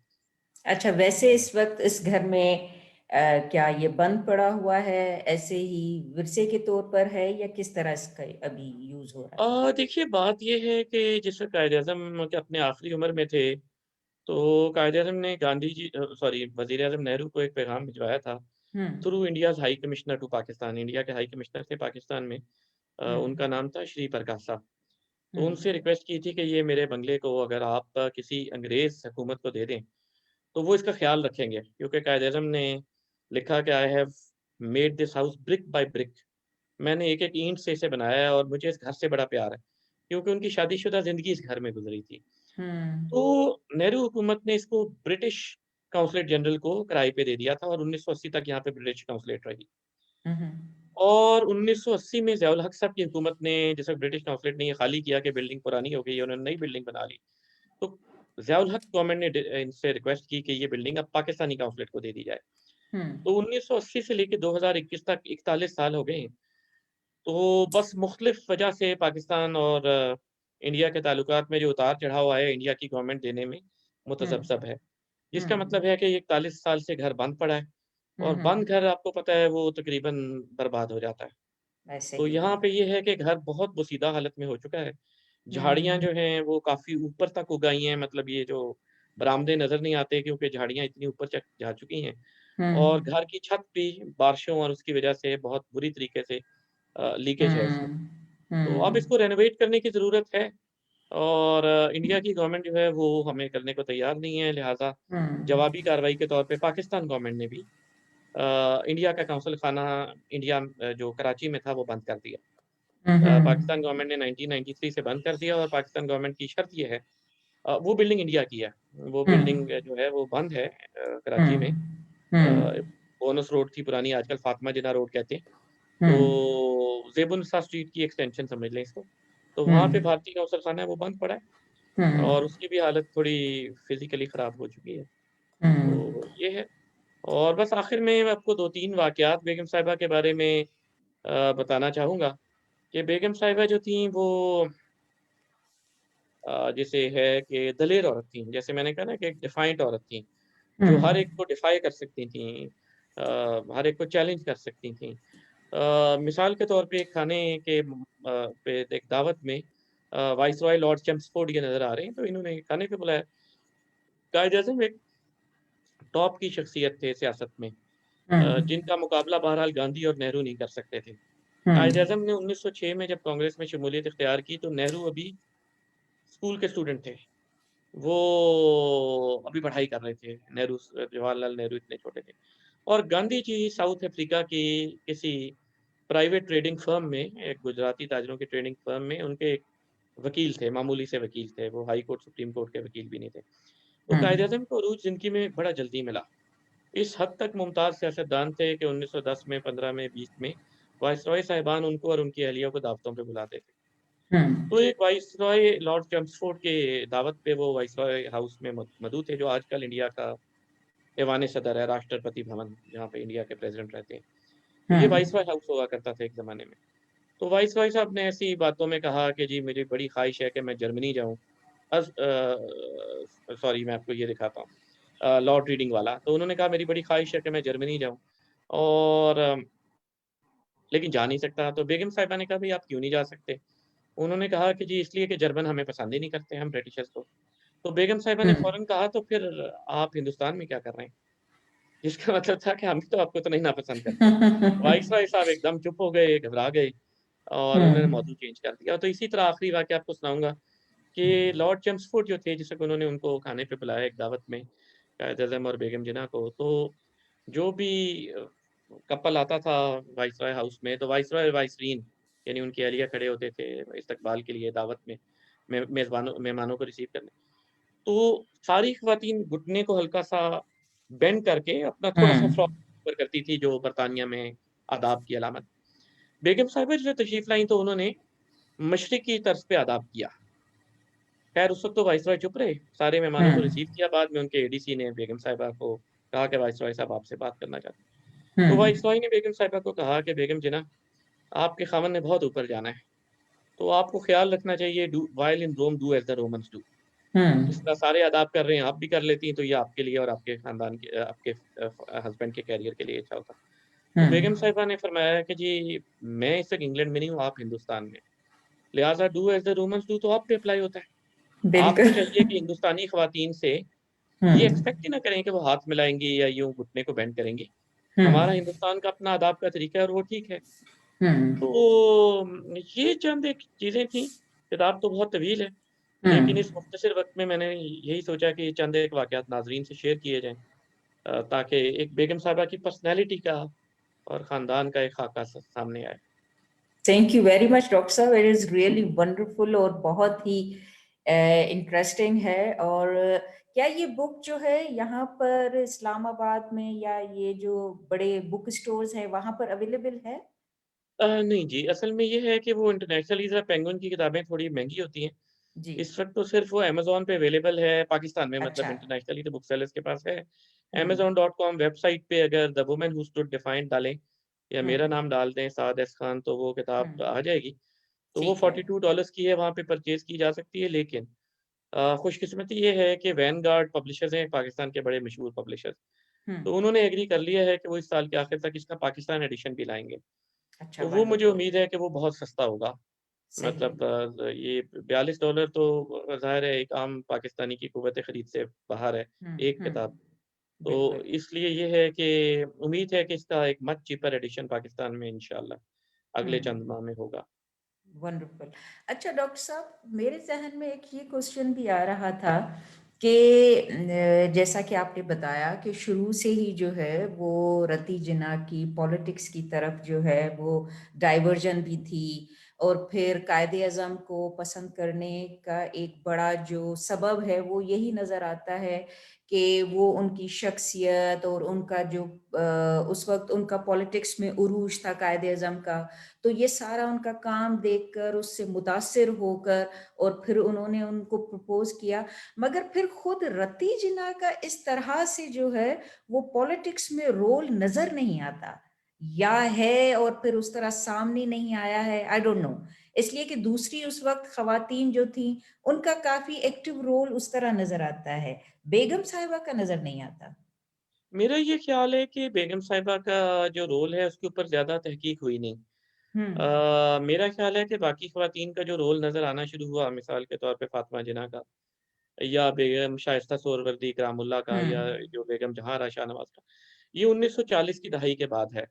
अच्छा, वैसे इस वक्त इस घर में क्या ये बंद पड़ा हुआ है, ऐसे ही विरसे के तौर पर है, या किस तरह इसका अभी यूज हो रहा है? देखिए बात ये है कि जिस वक़्त कायद-ए-आज़म के अपने आखिरी उम्र में थे, तो कायद-ए-आज़म ने गांधी जी सॉरी वज़ीर-ए-आज़म नेहरू को एक पैगाम भिजवाया था, hmm. Through India's high commissioner to Pakistan. India के हाई कमिश्नर थे पाकिस्तान में, हम्म। उनका नाम था श्री प्रकाशा। तो हम्म। उनसे रिक्वेस्ट की थी कि ये मेरे बंगले को अगर आप किसी अंग्रेज़ हुकूमत को दे दें, तो वो इसका ख़्याल रखेंगे। क्योंकि कायद-ए-आज़म ने लिखा कि I have made this house brick by brick. मैंने एक-एक ईंट से इसे बनाया है और मुझे इस घर से बड़ा प्यार है, क्योंकि उनकी शादीशुदा ज़िंदगी इस घर में गुज़री थी। हम्म। तो नेहरू हुकूमत ने इसको ब्रिटिश काउंसलेट जनरल को किराए पे दे दिया था और 1980 तक यहाँ पे ब्रिटिश काउंसलेट रही। हम्म। और 1980 में ज़िया उल हक साहब की हुकूमत ने, जिस वक़्त ब्रिटिश काउंसलेट ने ये खाली किया कि बिल्डिंग पुरानी हो गई है, उन्होंने नई बिल्डिंग बना ली। तो ज़िया उल हक गवर्नमेंट ने इनसे रिक्वेस्ट की कि ये बिल्डिंग अब पाकिस्तानी काउंसलेट को दे दी जाए। हम्म। तो 1980 से लेके 2021 तक 41 साल हो गए हैं। तो बस मुख्तलिफ वजह से पाकिस्तान और इंडिया के ताल्लुकात में जो उतार-चढ़ाव आए, इंडिया की गवर्नमेंट देने में हम्म। मुतज़ब्ज़ब है। जिसका हम्म। मतलब है कि ये 41 साल से घर बंद पड़ा है और बंद हम्म। घर आपको पता है वो तकरीबन बर्बाद हो जाता है। वैसे तो ही यहाँ है। पे ये है कि घर बहुत बोसीदा हालत में हो चुका है। झाड़ियाँ हम्म। जो हैं वो काफ़ी ऊपर तक उग आई हैं, मतलब ये जो बरामदे नज़र नहीं आते क्योंकि झाड़ियाँ इतनी ऊपर चक जा चुकी हैं। और हम्म। घर की छत भी बारिशों और उसकी वजह से बहुत बुरी तरीके से लीकेज है उसमें। हम्म। तो अब हम्म। इसको रेनोवेट करने की ज़रूरत है और इंडिया की गवर्नमेंट जो है वो हमें करने को तैयार नहीं है, लिहाज़ा हम्म। जवाबी कार्रवाई के तौर पे पाकिस्तान गवर्नमेंट ने भी इंडिया का काउंसल खाना इंडिया जो कराची में था वो बंद कर दिया। हम्म। पाकिस्तान गवर्नमेंट ने 1993 से बंद कर दिया और पाकिस्तान गवर्नमेंट की शर्त ये है, वो बिल्डिंग इंडिया की है। वो बिल्डिंग हम्म। जो है वो बंद है कराची में। हम्म। हम्म। बोनस रोड थी पुरानी, आजकल फातिमा जिन्ना रोड कहते हैं। हम्म। तो ज़ेबुन्निसा स्ट्रीट की एक्सटेंशन समझ लें इसको। तो वहाँ पे हम्म। भारतीय कौंसल खाना है वो बंद पड़ा है हम्म। और उसकी भी हालत थोड़ी फ़िज़िकली ख़राब हो चुकी है। हम्म। तो ये है। और बस आखिर में मैं आपको 2-3 वाक़यात बेगम साहिबा के बारे में बताना चाहूँगा कि बेगम साहिबा जो थीं वो जैसे है कि दलेर औरत थीं। जैसे मैंने कहा ना कि एक डिफ़ाइंड औरत थीं, जो हर हम्म। एक को डिफ़ाई कर सकती थीं, हर एक को चैलेंज कर सकती थीं। मिसाल के तौर पे एक खाने के पे एक दावत में वाइसरॉय लॉर्ड चैम्सफोर्ड ये नज़र आ रहे हैं, तो इन्होंने खाने पे बुलाया। कायद-ए-आज़म एक टॉप की शख्सियत थे सियासत में, हम्म। जिनका मुकाबला बहरहाल गांधी और नेहरू नहीं कर सकते थे। हम्म। कायद-ए-आज़म ने 1906 में जब कांग्रेस में शमूलियत इख्तियार की, तो नेहरू अभी स्कूल के स्टूडेंट थे। वो अभी पढ़ाई कर रहे थे, जवाहरलाल नेहरू इतने छोटे थे। और गांधी जी साउथ अफ्रीका की किसी प्राइवेट ट्रेडिंग फर्म में, एक गुजराती ताजरों की ट्रेडिंग फर्म में उनके एक वकील थे, मामूली से वकील थे, वो हाई कोर्ट, सुप्रीम कोर्ट के वकील भी नहीं थे। तो हम्म। कायद-ए-आज़म को अरूज ज़िंदगी में बड़ा जल्दी मिला। इस हद तक मुमताज़ सियासतदान थे कि 1910 में, 15 में, 20 में वाइसरॉय साहिबान उनको और उनकी अहलिया को दावतों पे बुलाते थे। हम्म। तो एक वाइसरॉय लॉर्ड चैम्सफोर्ड के दावत पे वो वाइसरॉय हाउस में मौजूद थे, जो आजकल इंडिया का ऐवान-ए-सदर है, राष्ट्रपति भवन, जहाँ पे इंडिया के प्रेज़िडेंट रहते हैं। तो ये हम्म। वाइसरॉय हाउस हुआ करता था एक ज़माने में। तो वाइसरॉय साहब ने ऐसी बातों में कहा कि जी मेरी बड़ी ख़्वाहिश है कि मैं जर्मनी जाऊँ। सॉरी मैं आपको ये दिखाता हूँ लॉर्ड रीडिंग वाला। तो उन्होंने कहा मेरी बड़ी ख़्वाहिश है कि मैं जर्मनी जाऊँ और लेकिन जा नहीं सकता। तो बेगम साहिबा ने कहा भई आप क्यों नहीं जा सकते? उन्होंने कहा कि जी इसलिए कि जर्मन हमें पसंद ही नहीं करते हम ब्रिटिशर्स को। तो बेगम साहिबा ने हुँ। फ़ौरन कहा तो फिर आप हिंदुस्तान में क्या कर रहे हैं? जिसका मतलब था कि हम भी तो आपको इतना ही नापसंद करते हैं। वाइसरॉय साहब एकदम चुप हो गए, घबरा गए और उन्होंने हुँ, मौज़ू चेंज कर दिया। तो इसी तरह आखिरी वाक़या आपको सुनाऊँगा कि लॉर्ड चेम्सफोर्ड जो थे, जिस वक़्त उन्होंने उनको खाने पे बुलाया एक दावत में, कायद-ए-आज़म और बेगम जिन्ना को, तो जो भी कपल आता था वाइसरॉय हाउस में, तो वाइसरॉय और वाइसरीन यानी उनकी अहलिया खड़े होते थे इस्तकबाल के लिए दावत में, मेज़बानों मेहमानों को रिसीव करने। तो सारी ख़वातीन घुटने को हल्का-सा बेंड करके अपना थोड़ा-सा फ्रॉक हुँ, ऊपर करती थी, जो बरतानिया में आदाब की अलामत। बेगम साहिबा जो तशरीफ़ लाईं तो उन्होंने मशरिकी तर्ज पे आदाब किया। ख़ैर उस वक़्त तो वाइसरॉय चुप रहे, सारे मेहमानों को हुँ, रिसीव किया, बाद में उनके एडीसी ने बेगम साहिबा को कहा कि वाइसरॉय साहब आपसे बात करना चाहते हैं। तो हुँ, वाइसरॉय ने बेगम साहिबा को कहा कि बेगम जिन्ना, आपके ख़ावंद ने बहुत ऊपर जाना है, तो आपको ख़्याल रखना चाहिए do while in Rome do as the Romans do. हुँ, जिस तरह सारे आदाब कर रहे हैं, आप भी कर लेती हैं, तो ये आपके लिए और आपके ख़ानदान के आपके हस्बैंड के करियर के लिए अच्छा होता। तो हुँ, बेगम साहिबा ने फ़रमाया कि जी, मैं इस वक़्त इंग्लैंड में नहीं हूँ, आप हिंदुस्तान में, लिहाज़ा do as the Romans do तो आप पे अप्लाई होता है। आपको बिल्कुल। चाहिए कि हिंदुस्तानी ख़वातीन से हुँ, ये एक्सपेक्ट ही ना करें कि वो हाथ मिलाएँगी या यूँ घुटने को बेंड करेंगी। हुँ, हमारा हिंदुस्तान का अपना आदाब का तरीका है और वो ठीक है। हुँ, तो ये चंद एक चीज़ें थी, किताब तो बहुत तवील है, हुँ। लेकिन इस मुख्तसर वक़्त में मैंने यही सोचा कि चंद एक वाक़यात नाज़रीन से शेयर किए जाएँ ताकि एक बेगम साहिबा की पर्सनैलिटी का और ख़ानदान का एक ख़ाका सामने आए। Thank you very much doctor साहब, इट इज़ रियली वंडरफुल और बहुत ही इंटरेस्टिंग है। और क्या ये बुक जो है यहाँ पर इस्लामाबाद में या ये जो बड़े बुक स्टोर्स हैं वहाँ पर अवेलेबल है? नहीं जी, असल में ये है कि वो इंटरनेशनली ज़रा पेंगुइन की किताबें थोड़ी महँगी होती हैं। जी। इस वक़्त तो सिर्फ़ वो अमेज़न पे अवेलेबल है पाकिस्तान में मतलब अच्छा। इंटरनेशनली तो बुक सेलर्स के पास है। हुँ, amazon.com वेबसाइट पे अगर the woman who stood defined डालें या हुँ, मेरा नाम डाल दें साद एस खान तो वो हुँ, किताब आ जाएगी। तो वो ठीक है। $42 की है, वहाँ पे परचेज़ की जा सकती है लेकिन खुशकिस्मती ये है कि वैनगार्ड पब्लिशर्स हैं पाकिस्तान के बड़े मशहूर पब्लिशर्स। हुँ, तो उन्होंने एग्री कर लिया है कि वो इस साल के आखिर तक इसका पाकिस्तान एडिशन भी लाएँगे। अच्छा तो वो मुझे वंडरफुल, उम्मीद है कि वो बहुत सस्ता होगा। सही। मतलब ये $42 तो ज़ाहिर है एक आम पाकिस्तानी की कुव्वत खरीद से बाहर है, हुँ, एक हुँ, किताब। तो बिल्कुल। इसलिए ये है कि उम्मीद है कि इसका एक मच चीपर एडिशन पाकिस्तान में इंशाअल्लाह हुँ। अगले चंद माह में होगा। वंडरफुल। अच्छा डॉक्टर साहब, मेरे ज़हन में एक ये क्वेश्चन भी आ रहा था कि जैसा कि आपने बताया कि शुरू से ही जो है वो रति जिन्ना की पॉलिटिक्स की तरफ जो है वो डाइवर्जन भी थी, और फिर कायदे-आज़म को पसंद करने का एक बड़ा जो सबब है वो यही नज़र आता है कि वो उनकी शख्सियत और उनका जो उस वक़्त उनका पॉलिटिक्स में उरूज था कायदे-आज़म का। तो ये सारा उनका काम देखकर उससे मुतासिर होकर और फिर उन्होंने उनको प्रपोज़ किया। मगर फिर खुद रति जिन्ना का इस तरह से जो है वो पॉलिटिक्स में रोल नज़र नहीं आता, या है और फिर उस तरह सामने नहीं आया है, आई डोंट नो। इसलिए कि दूसरी उस वक़्त ख़वातीन जो थीं, उनका काफ़ी एक्टिव रोल उस तरह नज़र आता है। बेगम साहिबा का नज़र नहीं आता। मेरा ये ख़्याल है कि बेगम साहिबा का जो रोल है उसके ऊपर ज़्यादा तहकीक हुई नहीं। हुँ, मेरा ख़्याल है कि बाकी ख़वातीन का जो रोल नज़र आना शुरू हुआ मिसाल के तौर पे फ़ातिमा जिन्ना का या बेगम शाइस्ता सोहरावर्दी करामुल्लाह का हुँ, या जो बेगम जहाँ शाहनवाज़ का, ये 1940 की दहाई के बाद है।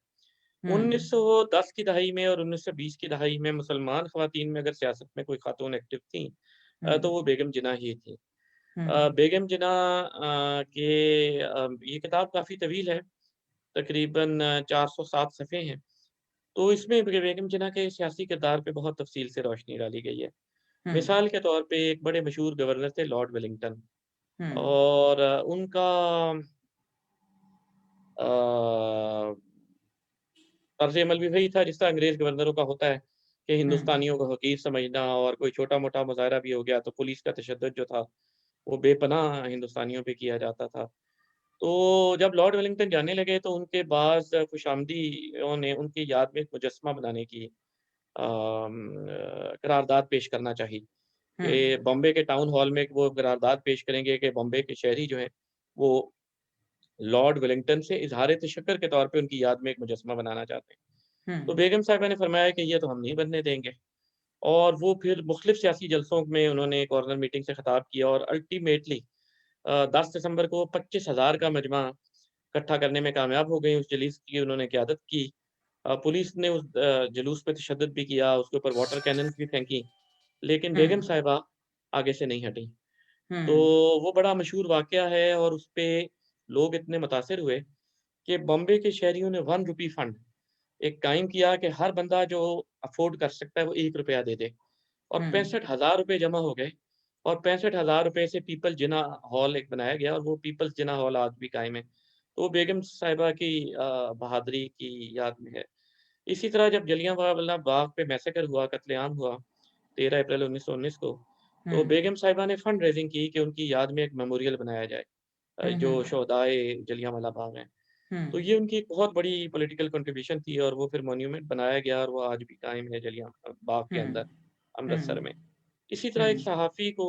हुँ, 1910 की दहाई में और 1920 की दहाई में मुसलमान ख़वातीन में अगर सियासत में कोई खातून एक्टिव थीं हुँ, तो वो बेगम जिन्ना ही थीं। हुँ, बेगम जिन्ना ये किताब काफ़ी तवील है, तकरीबन 407 सफ़े हैं। तो इसमें बेगम जिन्ना के सियासी किरदार पे बहुत तफ़सील से रोशनी डाली गई है। हुँ, मिसाल के तौर पे एक बड़े मशहूर गवर्नर थे लॉर्ड वेलिंगटन हुँ, और उनका अ, तर्ज़ अमल भी वही था जिस तरह अंग्रेज़ गवर्नरों का होता है कि हुँ, हिंदुस्तानियों को हक़ीर समझना और कोई छोटा-मोटा मुज़ाहरा भी हो गया तो पुलिस का तशद्दुद जो था, वो बेपनाह हिंदुस्तानियों पे किया जाता था। तो जब लॉर्ड वेलिंगटन जाने लगे तो उनके बाज़ खुशामदीयों ने उनकी याद में एक मुजस्समा बनाने की करारदाद पेश करना चाहिए कि बॉम्बे के टाउन हॉल में वो करारदाद पेश करेंगे कि बॉम्बे के शहरी जो हैं, वो लॉर्ड वेलिंगटन से इज़हार तशक्कुर के तौर पे उनकी याद में एक मुजस्समा बनाना चाहते हैं। तो बेगम साहिबा ने फरमाया कि ये तो हम नहीं बनने देंगे और वो फिर मुख्तलिफ सियासी जलसों में उन्होंने कॉर्नर मीटिंग से खिताब किया और अल्टीमेटली 10 दिसंबर को 25,000 का मजमा इकट्ठा करने में कामयाब हो गई। उस जुलूस की उन्होंने क़यादत की। पुलिस ने उस जुलूस पे तशद्दुद भी किया, उसके ऊपर वाटर कैनन्स भी फेंकी, लेकिन बेगम साहिबा आगे से नहीं हटीं। तो वो बड़ा मशहूर वाक़या है और उसपे लोग इतने मुतासिर हुए कि बॉम्बे के शहरियों ने ₹1 फंड एक कायम किया कि हर बंदा जो अफ़ोर्ड कर सकता है वो ₹1 दे दे और ₹65,000 जमा हो गए और ₹65,000 से पीपल जिना हॉल एक बनाया गया और वो पीपल्स जिना हॉल आज भी कायम है। तो वो बेगम साहिबा की बहादुरी की याद में है। इसी तरह जब जलियांवाला बाग पे मैसेकर हुआ, कत्लेआम हुआ 13 अप्रैल 1919 को, तो बेगम साहिबा ने फंड रेज़िंग की कि उनकी याद में एक मेमोरियल बनाया जाए जो शोहदाए जलियांवाला बाग हैं। तो ये उनकी एक बहुत बड़ी पॉलिटिकल कंट्रीब्यूशन थी और वो फिर मॉन्यूमेंट बनाया गया और वो आज भी कायम है जलियां बाग के अंदर, अमृतसर में। इसी तरह एक सहाफ़ी को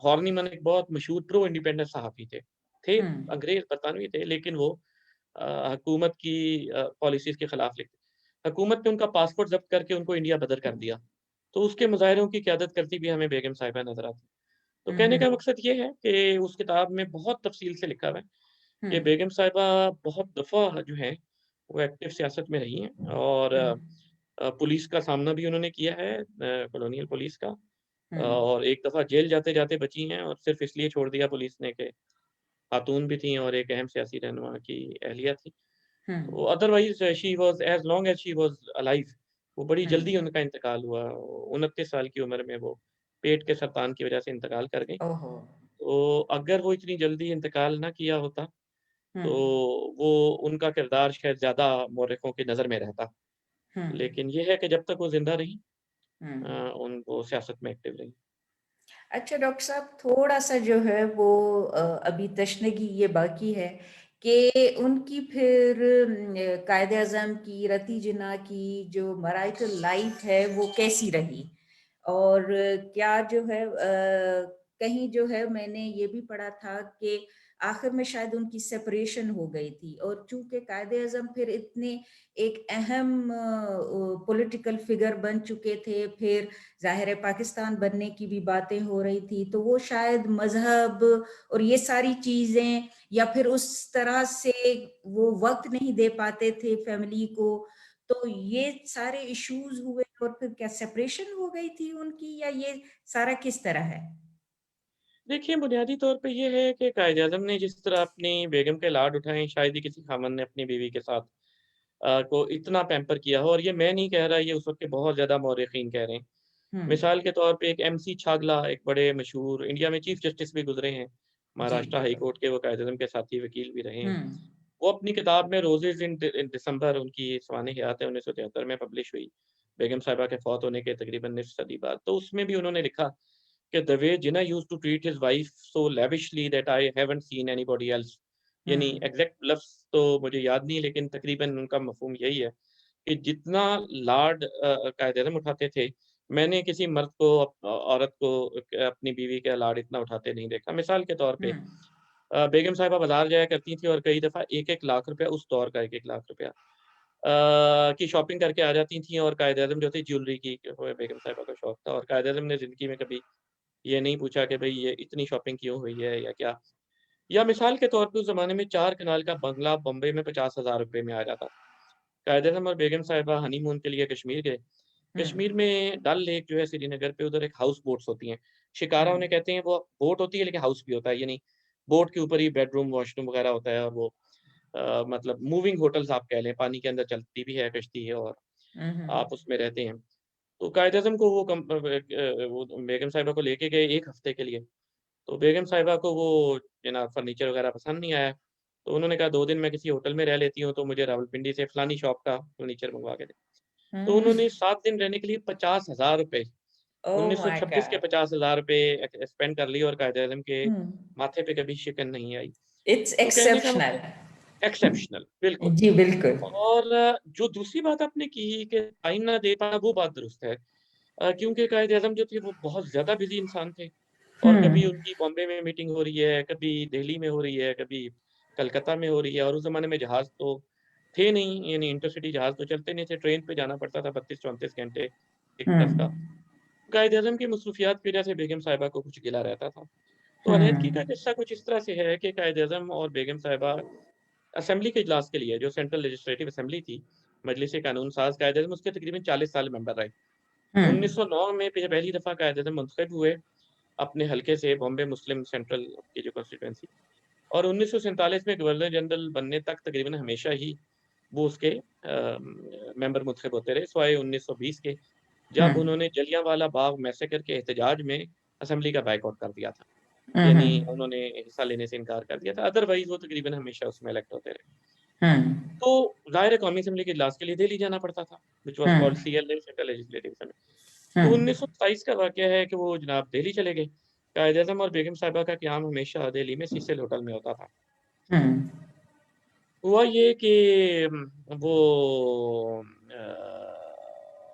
हॉर्नीमन एक बहुत मशहूर प्रो इंडिपेंडेंस सहाफ़ी थे अंग्रेज़ बरतानवी थे लेकिन वो हुकूमत की पॉलिसीज़ के खिलाफ लिखते। हुकूमत ने उनका पासपोर्ट ज़ब्त करके उनको इंडिया बदर कर दिया। तो उसके मुज़ाहिरों की क़यादत करती भी हमें बेगम साहिबा नज़र आती। तो कहने का मकसद ये है कि उस किताब में बहुत तफ़सील से लिखा हुआ है कि बेगम साहिबा बहुत दफ़ा जो है, वो एक्टिव सियासत में रही हैं और पुलिस का सामना भी उन्होंने किया है कॉलोनियल पुलिस का और एक दफ़ा जेल जाते-जाते बची हैं और सिर्फ़ इसलिए छोड़ दिया पुलिस ने कि खातून भी थीं और एक अहम सियासी रहनुमा की अहलिया थी। तो otherwise she was as long as she was alive वो बड़ी जल्दी उनका इंतकाल हुआ। 29 साल की उम्र में वो पेट के सरतान की वजह से इंतकाल कर गईं। ओहो! तो अगर वो इतनी जल्दी इंतकाल ना किया होता, हुँ, तो वो उनका किरदार शायद ज़्यादा मौरख़ों की नज़र में रहता। हुँ, लेकिन ये है कि जब तक वो ज़िंदा रहीं हुँ। वो सियासत में एक्टिव रहीं। अच्छा डॉक्टर साहब थोड़ा-सा जो है वो अभी तशनगी ये बाकी है कि उनकी फिर कायदे-आज़म की, रती जिन्ना की जो मैरिटल लाइफ़ है वो कैसी रही? और क्या जो है कहीं जो है मैंने ये भी पढ़ा था कि आखिर में शायद उनकी सेपरेशन हो गई थी और चूँकि कायदे-आज़म फिर इतने एक अहम पॉलिटिकल फिगर बन चुके थे, फिर ज़ाहिर है पाकिस्तान बनने की भी बातें हो रही थी, तो वो शायद मज़हब और ये सारी चीज़ें या फिर उस तरह से वो वक़्त नहीं दे पाते थे फैमिली को, तो ये सारे इश्यूज़ हुए और फिर क्या सेपरेशन हो गई थी उनकी या ये सारा किस तरह है? देखिए, बुनियादी तौर पे ये है कि कायदे-आज़म ने जिस तरह अपनी बेगम के लाड उठाए, शायद ही किसी ख़ावंद ने अपनी बीवी के साथ को इतना पैम्पर किया हो और ये मैं नहीं कह रहा, ये उस वक़्त के बहुत ज़्यादा मौरख़ीन कह रहे हैं। हुँ, मिसाल के तौर पे एक एमसी छागला, एक बड़े मशहूर इंडिया में चीफ़ जस्टिस भी गुज़रे हैं। जी, महाराष्ट्र हाई बिल्कुल। कोर्ट के वो कायदे-आज़म के साथी वकील भी रहे हुँ, हैं। वो अपनी किताब में रोज़ेज़ इन दिसंबर उनकी सावनी-ए-हयात है 1973 में पब्लिश हुई, बेगम साहिबा के फ़ौत होने के तकरीबन निफ़ सदी बाद। तो उसमें भी उन्होंने लिखा कि the way Jinnah used to treat his wife so lavishly that I haven't seen anybody else. हुँ, यानी एग्ज़ैक्ट लफ्ज़ तो मुझे याद नहीं है लेकिन तकरीबन उनका मफ़हूम यही है कि जितना लाड कायदे-आज़म उठाते थे, मैंने किसी मर्द को औरत को अपनी बीवी का लाड इतना उठाते नहीं देखा। मिसाल के तौर हुँ, पे बेगम साहिबा बाज़ार जाया करती थी और कई दफ़ा 1-1 लाख रुपया उस दौर का 1-1 लाख रुपया की शॉपिंग करके आ जाती थीं और कायदे-आज़म जो थे ज्वेलरी की वो बेगम साहिबा को शौक था और कायदे-आज़म ने ज़िंदगी में कभी ये नहीं पूछा कि भई ये इतनी शॉपिंग क्यों हुई है या क्या? या मिसाल के तौर पे उस ज़माने में 4 कनाल का बंगला बॉम्बे में ₹50,000 में आ जाता। कायदे-आज़म और बेगम साहिबा हनीमून के लिए कश्मीर गए। हुँ, कश्मीर में डल लेक जो है श्रीनगर पे उधर एक हाउस बोट्स होती हैं। हुँ, शिकारा उन्हें कहते हैं वो बोट होती है लेकिन हाउस भी होता है, यानी बोट के ऊपर ही बेडरूम, वॉशरूम वगैरह होता है और वो मतलब मूविंग होटल्स आप कह लें, पानी के अंदर चलती भी है कश्ती है और हुँ, आप हुँ, उसमें रहते हैं। तो कायदे-आज़म को वो बेगम साहिबा को लेके गए 1 हफ्ते के लिए। तो बेगम साहिबा को वो जनाब फर्नीचर वगैरह पसंद नहीं आया। तो उन्होंने कहा 2 दिन मैं किसी होटल में रह लेती हूँ, तो मुझे रावलपिंडी से फलानी शॉप का फर्नीचर मँगवा के दें। तो हुँ। उन्होंने 7 दिन रहने के लिए ₹50,000 ओह माय 1926 के गॉड! ₹50,000 स्पेंड कर लिए और कायदे-आज़म के हुँ, माथे पे कभी शिकन नहीं आई। इट्स तो कहने का एक्सेप्शनल। मकसद एक्सेप्शनल, बिल्कुल। जी, बिल्कुल। और जो दूसरी बात आपने की कि टाइम ना दे पाना, वो बात दुरुस्त है। क्योंकि कायद-ए-आज़म जो थे वो बहुत ज़्यादा बिज़ी इंसान थे और कभी हुँ, उनकी बॉम्बे में मीटिंग हो रही है, कभी दिल्ली में हो रही है, कभी कलकत्ता में हो रही है और उस ज़माने में जहाज़ तो थे नहीं, यानी इंटरसिटी जहाज़ तो चलते नहीं थे, ट्रेन पे जाना पड़ता था 32-34 घंटे एक हुँ, तरफ का। कायद-ए-आज़म की मसरूफ़ियात की वजह से बेगम साहिबा को कुछ गिला रहता था। तो हुँ, अलैदगी का किस्सा कुछ इस तरह से है कि कायद-ए-आज़म और बेगम साहिबा असेंबली के इजलास के लिए, जो सेंट्रल लेजिस्लेटिव असेंबली थी, मजलिस-ए-कानून साज़ कायद-ए-आज़म उसके तकरीबन 40 साल मेंबर रहे। हुँ, 1909 में पहली दफ़ा कायद-ए-आज़म मुंतखब हुए अपने हलके से, बॉम्बे मुस्लिम सेंट्रल की जो कॉन्स्टिट्यूएंसी, और 1947 में गवर्नर जनरल बनने तक तकरीबन हमेशा ही वो उसके मेंबर मुंतखब होते रहे, सिवाय 1920 के, हुँ, जब उन्होंने जलियांवाला बाग मैसेकर के एहतजाज में असेंबली का बायकॉट कर दिया था। हुँ, यानी हुँ, उन्होंने हिस्सा लेने से इनकार कर दिया था, अदरवाइज़ वो तकरीबन हमेशा उसमें इलेक्ट होते रहे। हुँ, तो ज़ाहिर है कौमी असेंबली के इजलास के लिए दिल्ली जाना पड़ता था, which was hmm, called CLA, central legislative assembly. हुँ, तो 1927 का वाक़या है कि वो जनाब दिल्ली चले गए। कायद-ए-आज़म और बेगम साहिबा का क़याम हमेशा दिल्ली में सीसेल होटल में होता था। हुँ, हुआ ये कि वो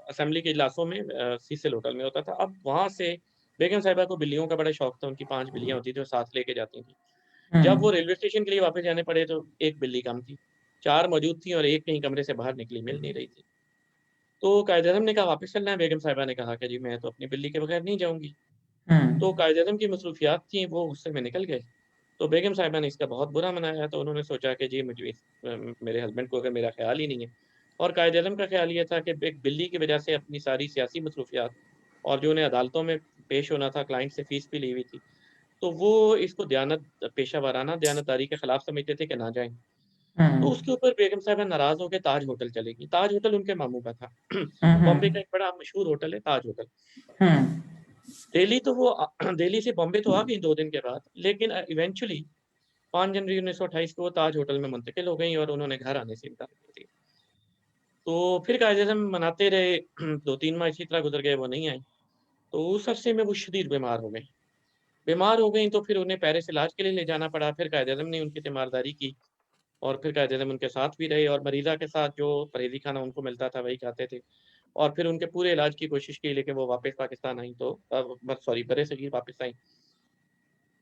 असेंबली के इजलासों में सीसेल होटल में होता था। अब वहाँ से बेगम साहिबा को बिल्लियों का बड़ा शौक था, उनकी 5 बिल्लियाँ होती थी, वो साथ लेके जाती थीं। हुँ, जब वो रेलवे स्टेशन के लिए वापस जाने पड़े तो 1 बिल्ली कम थी, 4 मौजूद थी और 1 कहीं कमरे से बाहर निकली, मिल नहीं रही थी। तो कायद-ए-आज़म ने कहा वापस चलना है, बेगम साहिबा ने कहा कि जी मैं तो अपनी बिल्ली के बगैर नहीं जाऊँगी। हुँ, तो कायद-ए-आज़म की मसरूफियात थी, वो गुस्से में निकल गए। तो बेगम साहिबा ने इसका बहुत बुरा मनाया, तो उन्होंने सोचा कि जी मुझे मेरे हस्बैंड को अगर मेरा ख़्याल ही नहीं है, और कायद-ए-आज़म का ख़्याल ये था कि एक बिल्ली की वजह से अपनी सारी सियासी मसरूफियात और जो उन्हें अदालतों में पेश होना था, क्लाइंट से फ़ीस भी ली हुई थी, तो वो इसको पेशा वाराना दयानतदारी के खिलाफ समझते थे कि ना जाएँ। हुँ, तो उसके ऊपर बेगम साहिबा नाराज़ हो के ताज होटल चली गईं। ताज होटल उनके मामू का था। हुँ, बॉम्बे का हुँ, एक बड़ा मशहूर होटल है ताज होटल। हुँ, दिल्ली तो वो दिल्ली से बॉम्बे तो आ गईं 2 दिन के बाद, लेकिन इवेंचुअली 5 जनवरी 1928 को वो ताज होटल में मुंतकिल हो गईं और उन्होंने घर आने से इनकार कर दिया। तो फिर कायद-ए-आज़म मनाते रहे, 2-3 माह इसी तरह गुज़र गए, वो नहीं आईं। तो उस अरसे में वो शदीद बीमार हो गईं। बीमार हो गईं तो फिर उन्हें पेरिस इलाज के लिए ले जाना पड़ा। फिर कायद-ए-आज़म ने उनकी तीमारदारी की और फिर कायद-ए-आज़म उनके साथ भी रहे और मरीज़ा के साथ जो परहेज़ी खाना उनको मिलता था वही खाते थे। और फिर उनके पूरे इलाज की कोशिश की, लेकिन वो वापस पाकिस्तान आईं तो सॉरी बरे-सगीर वापस आईं,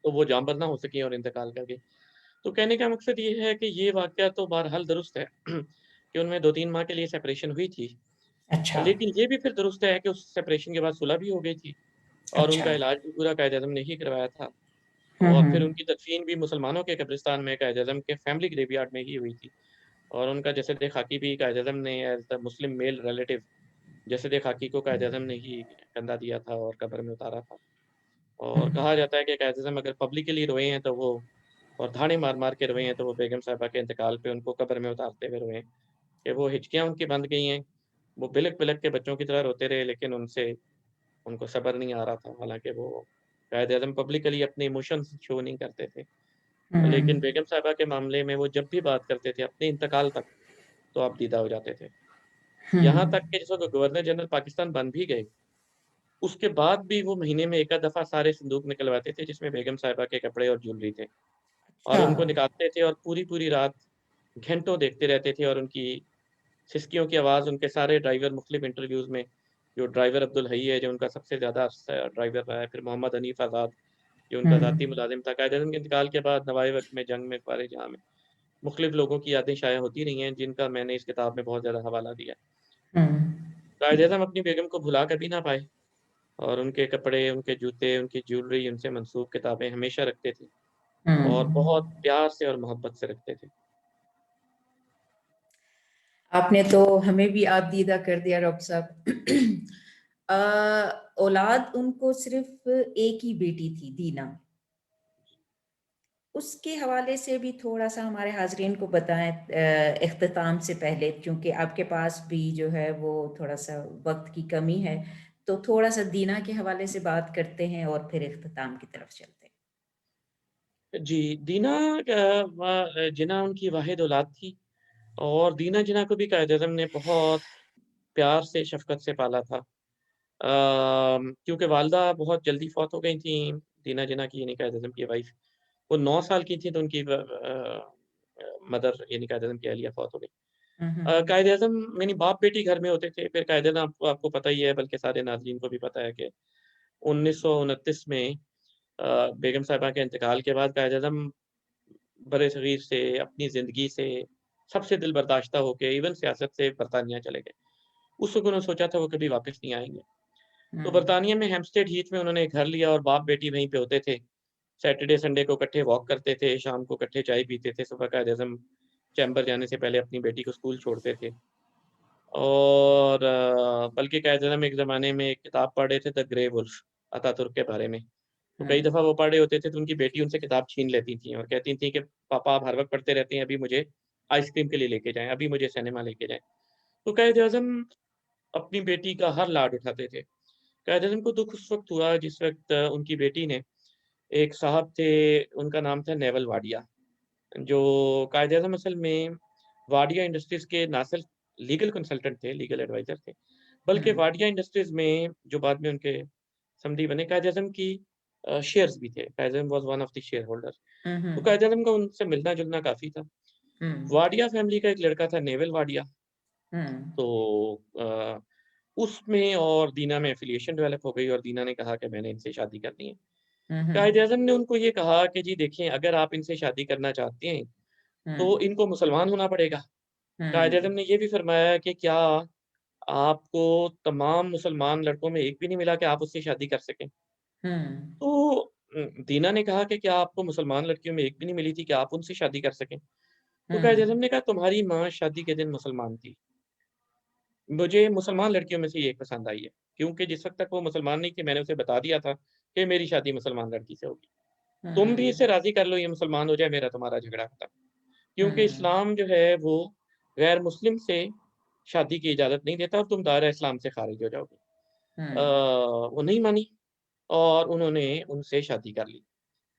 तो वो जाँबाज़ ना हो सकीं और इंतकाल कर गईं। तो कहने का मकसद ये है कि ये वाक़या तो बहरहाल दुरुस्त है कि उनमें 2-3 माह के लिए सेपरेशन हुई थी। अच्छा, लेकिन ये भी फिर दुरुस्त है कि उस सेपरेशन के बाद सुलह भी हो गई थी और अच्छा, उनका इलाज भी पूरा कायद-ए-आज़म ने ही करवाया था। हुँ, और फिर हुँ, उनकी दफ़ीन भी मुसलमानों के कब्रिस्तान में कायद-ए-आज़म के फैमिली ग्रेवयार्ड में ही हुई थी। और उनका जसद-ए-खाकी भी कायद-ए-आज़म ने as the Muslim male relative जसद-ए-खाकी को कायद-ए-आज़म ने ही कंधा दिया था और कब्र में उतारा था। हुँ, और कहा जाता है कि कायद-ए-आज़म अगर पब्लिकली रोए हैं तो वो, और धाड़े मार-मार के रोए हैं, तो वो बेगम साहिबा के इंतकाल पे उनको कब्र में उतारते हुए रोए हैं, कि वो हिचकियाँ उनकी बंद गई हैं। वो बिलक-बिलक के बच्चों की तरह रोते रहे, लेकिन उनसे उनको सब्र नहीं आ रहा था। हालाँकि वो कायद-ए-आज़म पब्लिकली अपने इमोशंस शो नहीं करते थे। लेकिन हुँ, बेगम साहिबा के मामले में वो जब भी बात करते थे अपने इंतकाल तक, तो आप दीदा हो जाते थे। हुँ, यहाँ तक कि जिस वक़्त गवर्नर जनरल पाकिस्तान बन भी गए, उसके बाद भी वो महीने में 1 आध दफ़ा सारे संदूक निकलवाते थे जिसमें बेगम साहिबा के कपड़े और ज्वेलरी थे। और अच्छा, उनको निकालते थे और पूरी-पूरी रात घंटों देखते रहते थे और उनकी सिसकियों की आवाज़ उनके सारे ड्राइवर मुख्तलिफ इंटरव्यूज़ में, जो ड्राइवर अब्दुल हई है, जो उनका सबसे ज़्यादा ड्राइवर रहा है, फिर मोहम्मद हनीफ आज़ाद, जो हुँ, उनका ज़ाती मुलाज़िम था। कायद-ए-आज़म के इंतकाल के बाद नवाए वक़्त में, जंग में, फ़ारे-जहाँ में मुख्तलिफ लोगों की यादें शाया होती रही हैं, जिनका मैंने इस किताब में बहुत ज़्यादा हवाला दिया है। हुँ, कायद-ए-आज़म अपनी बेगम को भुला कभी ना पाए और उनके कपड़े, उनके जूते, उनकी ज्वेलरी, उनसे मंसूब किताबें हमेशा रखते थे हुँ। और बहुत प्यार से और मोहब्बत से रखते थे। आपने तो हमें भी आप दीदा कर दिया डॉक्टर साहब। औलाद उनको सिर्फ़ एक ही बेटी थी, दीना। उसके हवाले से भी थोड़ा-सा हमारे हाज़रीन को बताएँ इख्तिताम से पहले क्योंकि आपके पास भी जो है वो थोड़ा-सा वक़्त की कमी है, तो थोड़ा-सा दीना के हवाले से बात करते हैं और फिर इख्तिताम की तरफ चलते हैं। जी, दीना जिन्ना उनकी वाहिद औलाद थी और दीना जिन्ना को भी कायद-ए-आज़म ने बहुत प्यार से, शफ़क़त से पाला था। क्योंकि वालिदा बहुत जल्दी फ़ौत हो गई थीं, दीना जिन्ना की यानी कायद-ए-आज़म की वाइफ़। वो 9 साल की थी तो उनकी मदर यानी कायद-ए-आज़म की अहलिया फौत हो गई। हम्म, कायद-ए-आज़म यानी बाप-बेटी घर में होते थे, फिर कायद-ए-आज़म आपको आपको पता ही है, बल्कि सारे नाज़रीन को भी पता है कि 1929 में बेगम साहिबा के इंतकाल के बाद कायद-ए-आज़म बरे-सग़ीर से, अपनी ज़िंदगी से, सबसे दिल बर्दाश्ता होके इवन सियासत से बरतानिया चले गए। उस वक़्त उन्होंने सोचा था वो कभी वापस नहीं आएँगे। तो हम्म, बरतानिया में हेम्पस्टेड हीथ में उन्होंने एक घर लिया और बाप-बेटी वहीं पे होते थे। सैटरडे, संडे को इकट्ठे वॉक करते थे, शाम को इकट्ठे चाय पीते थे, सुबह कायद-ए-आज़म चैम्बर जाने से पहले अपनी बेटी को स्कूल छोड़ते थे। और बल्कि कायद-ए-आज़म एक ज़माने में एक किताब पढ़ रहे थे द ग्रे वुल्फ अतातुर्क के बारे में। तो कई हम्म, दफ़ा वो पढ़ रहे होते थे तो उनकी बेटी उनसे किताब छीन लेती थी और कहती थी कि पापा आप हर वक़्त पढ़ते रहते हैं, अभी मुझे आइसक्रीम के लिए लेके जाएँ, अभी मुझे सिनेमा लेके जाएँ। तो कायद-ए-आज़म अपनी बेटी का हर लाड उठाते थे। कायद-ए-आज़म को दुःख उस वक़्त हुआ जिस वक़्त उनकी बेटी ने एक साहब थे, उनका नाम था नेवल वाडिया, जो कायद-ए-आज़म असल में वाडिया इंडस्ट्रीज़ के ना सिर्फ़ लीगल कंसल्टेंट थे, लीगल एडवाइज़र थे, बल्कि हम्म, वाडिया इंडस्ट्रीज़ में जो बाद में उनके समधी बने, कायद-ए-आज़म की शेयर्स भी थे। Quaid-e-Azam was one of the share holder. तो हम्म, कायद-ए-आज़म का उनसे मिलना-जुलना काफ़ी था। हम्म, वाडिया फैमिली का एक लड़का था नेवल वाडिया, हम्म, तो उसमें और दीना में एफ़िलिएशन डेवलप हो गई और दीना ने कहा कि मैंने इनसे शादी करनी है। हम्म, कायद-ए-आज़म ने उनको ये कहा कि जी देखें, अगर आप इनसे शादी करना चाहते हैं, तो हम्म, इनको मुसलमान होना पड़ेगा। कायद-ए-आज़म हम्म, ने ये भी फ़रमाया कि क्या आपको तमाम मुसलमान लड़कों में एक भी नहीं मिला कि आप उससे शादी कर सकें? हम्म, तो दीना ने कहा कि क्या आपको मुसलमान लड़कियों में एक भी नहीं मिली थी कि आप उनसे शादी कर सकें? तो कायद-ए-आज़म हम्म, ने कहा तुम्हारी माँ शादी के दिन मुसलमान थी। मुझे मुसलमान लड़कियों में से ये एक पसंद आई है, क्योंकि जिस वक़्त तक वो मुसलमान नहीं थी मैंने उसे बता दिया था कि मेरी शादी मुसलमान लड़की से होगी। तुम भी इसे हम्म, राज़ी कर लो ये मुसलमान हो जाए, मेरा तुम्हारा झगड़ा खत्म। क्योंकि हम्म, इस्लाम जो है वो गैर मुस्लिम से शादी की इजाज़त नहीं देता और तुम दायरा इस्लाम से ख़ारिज हो जाओगे। हम्म, वो नहीं मानी और उन्होंने उनसे शादी कर ली।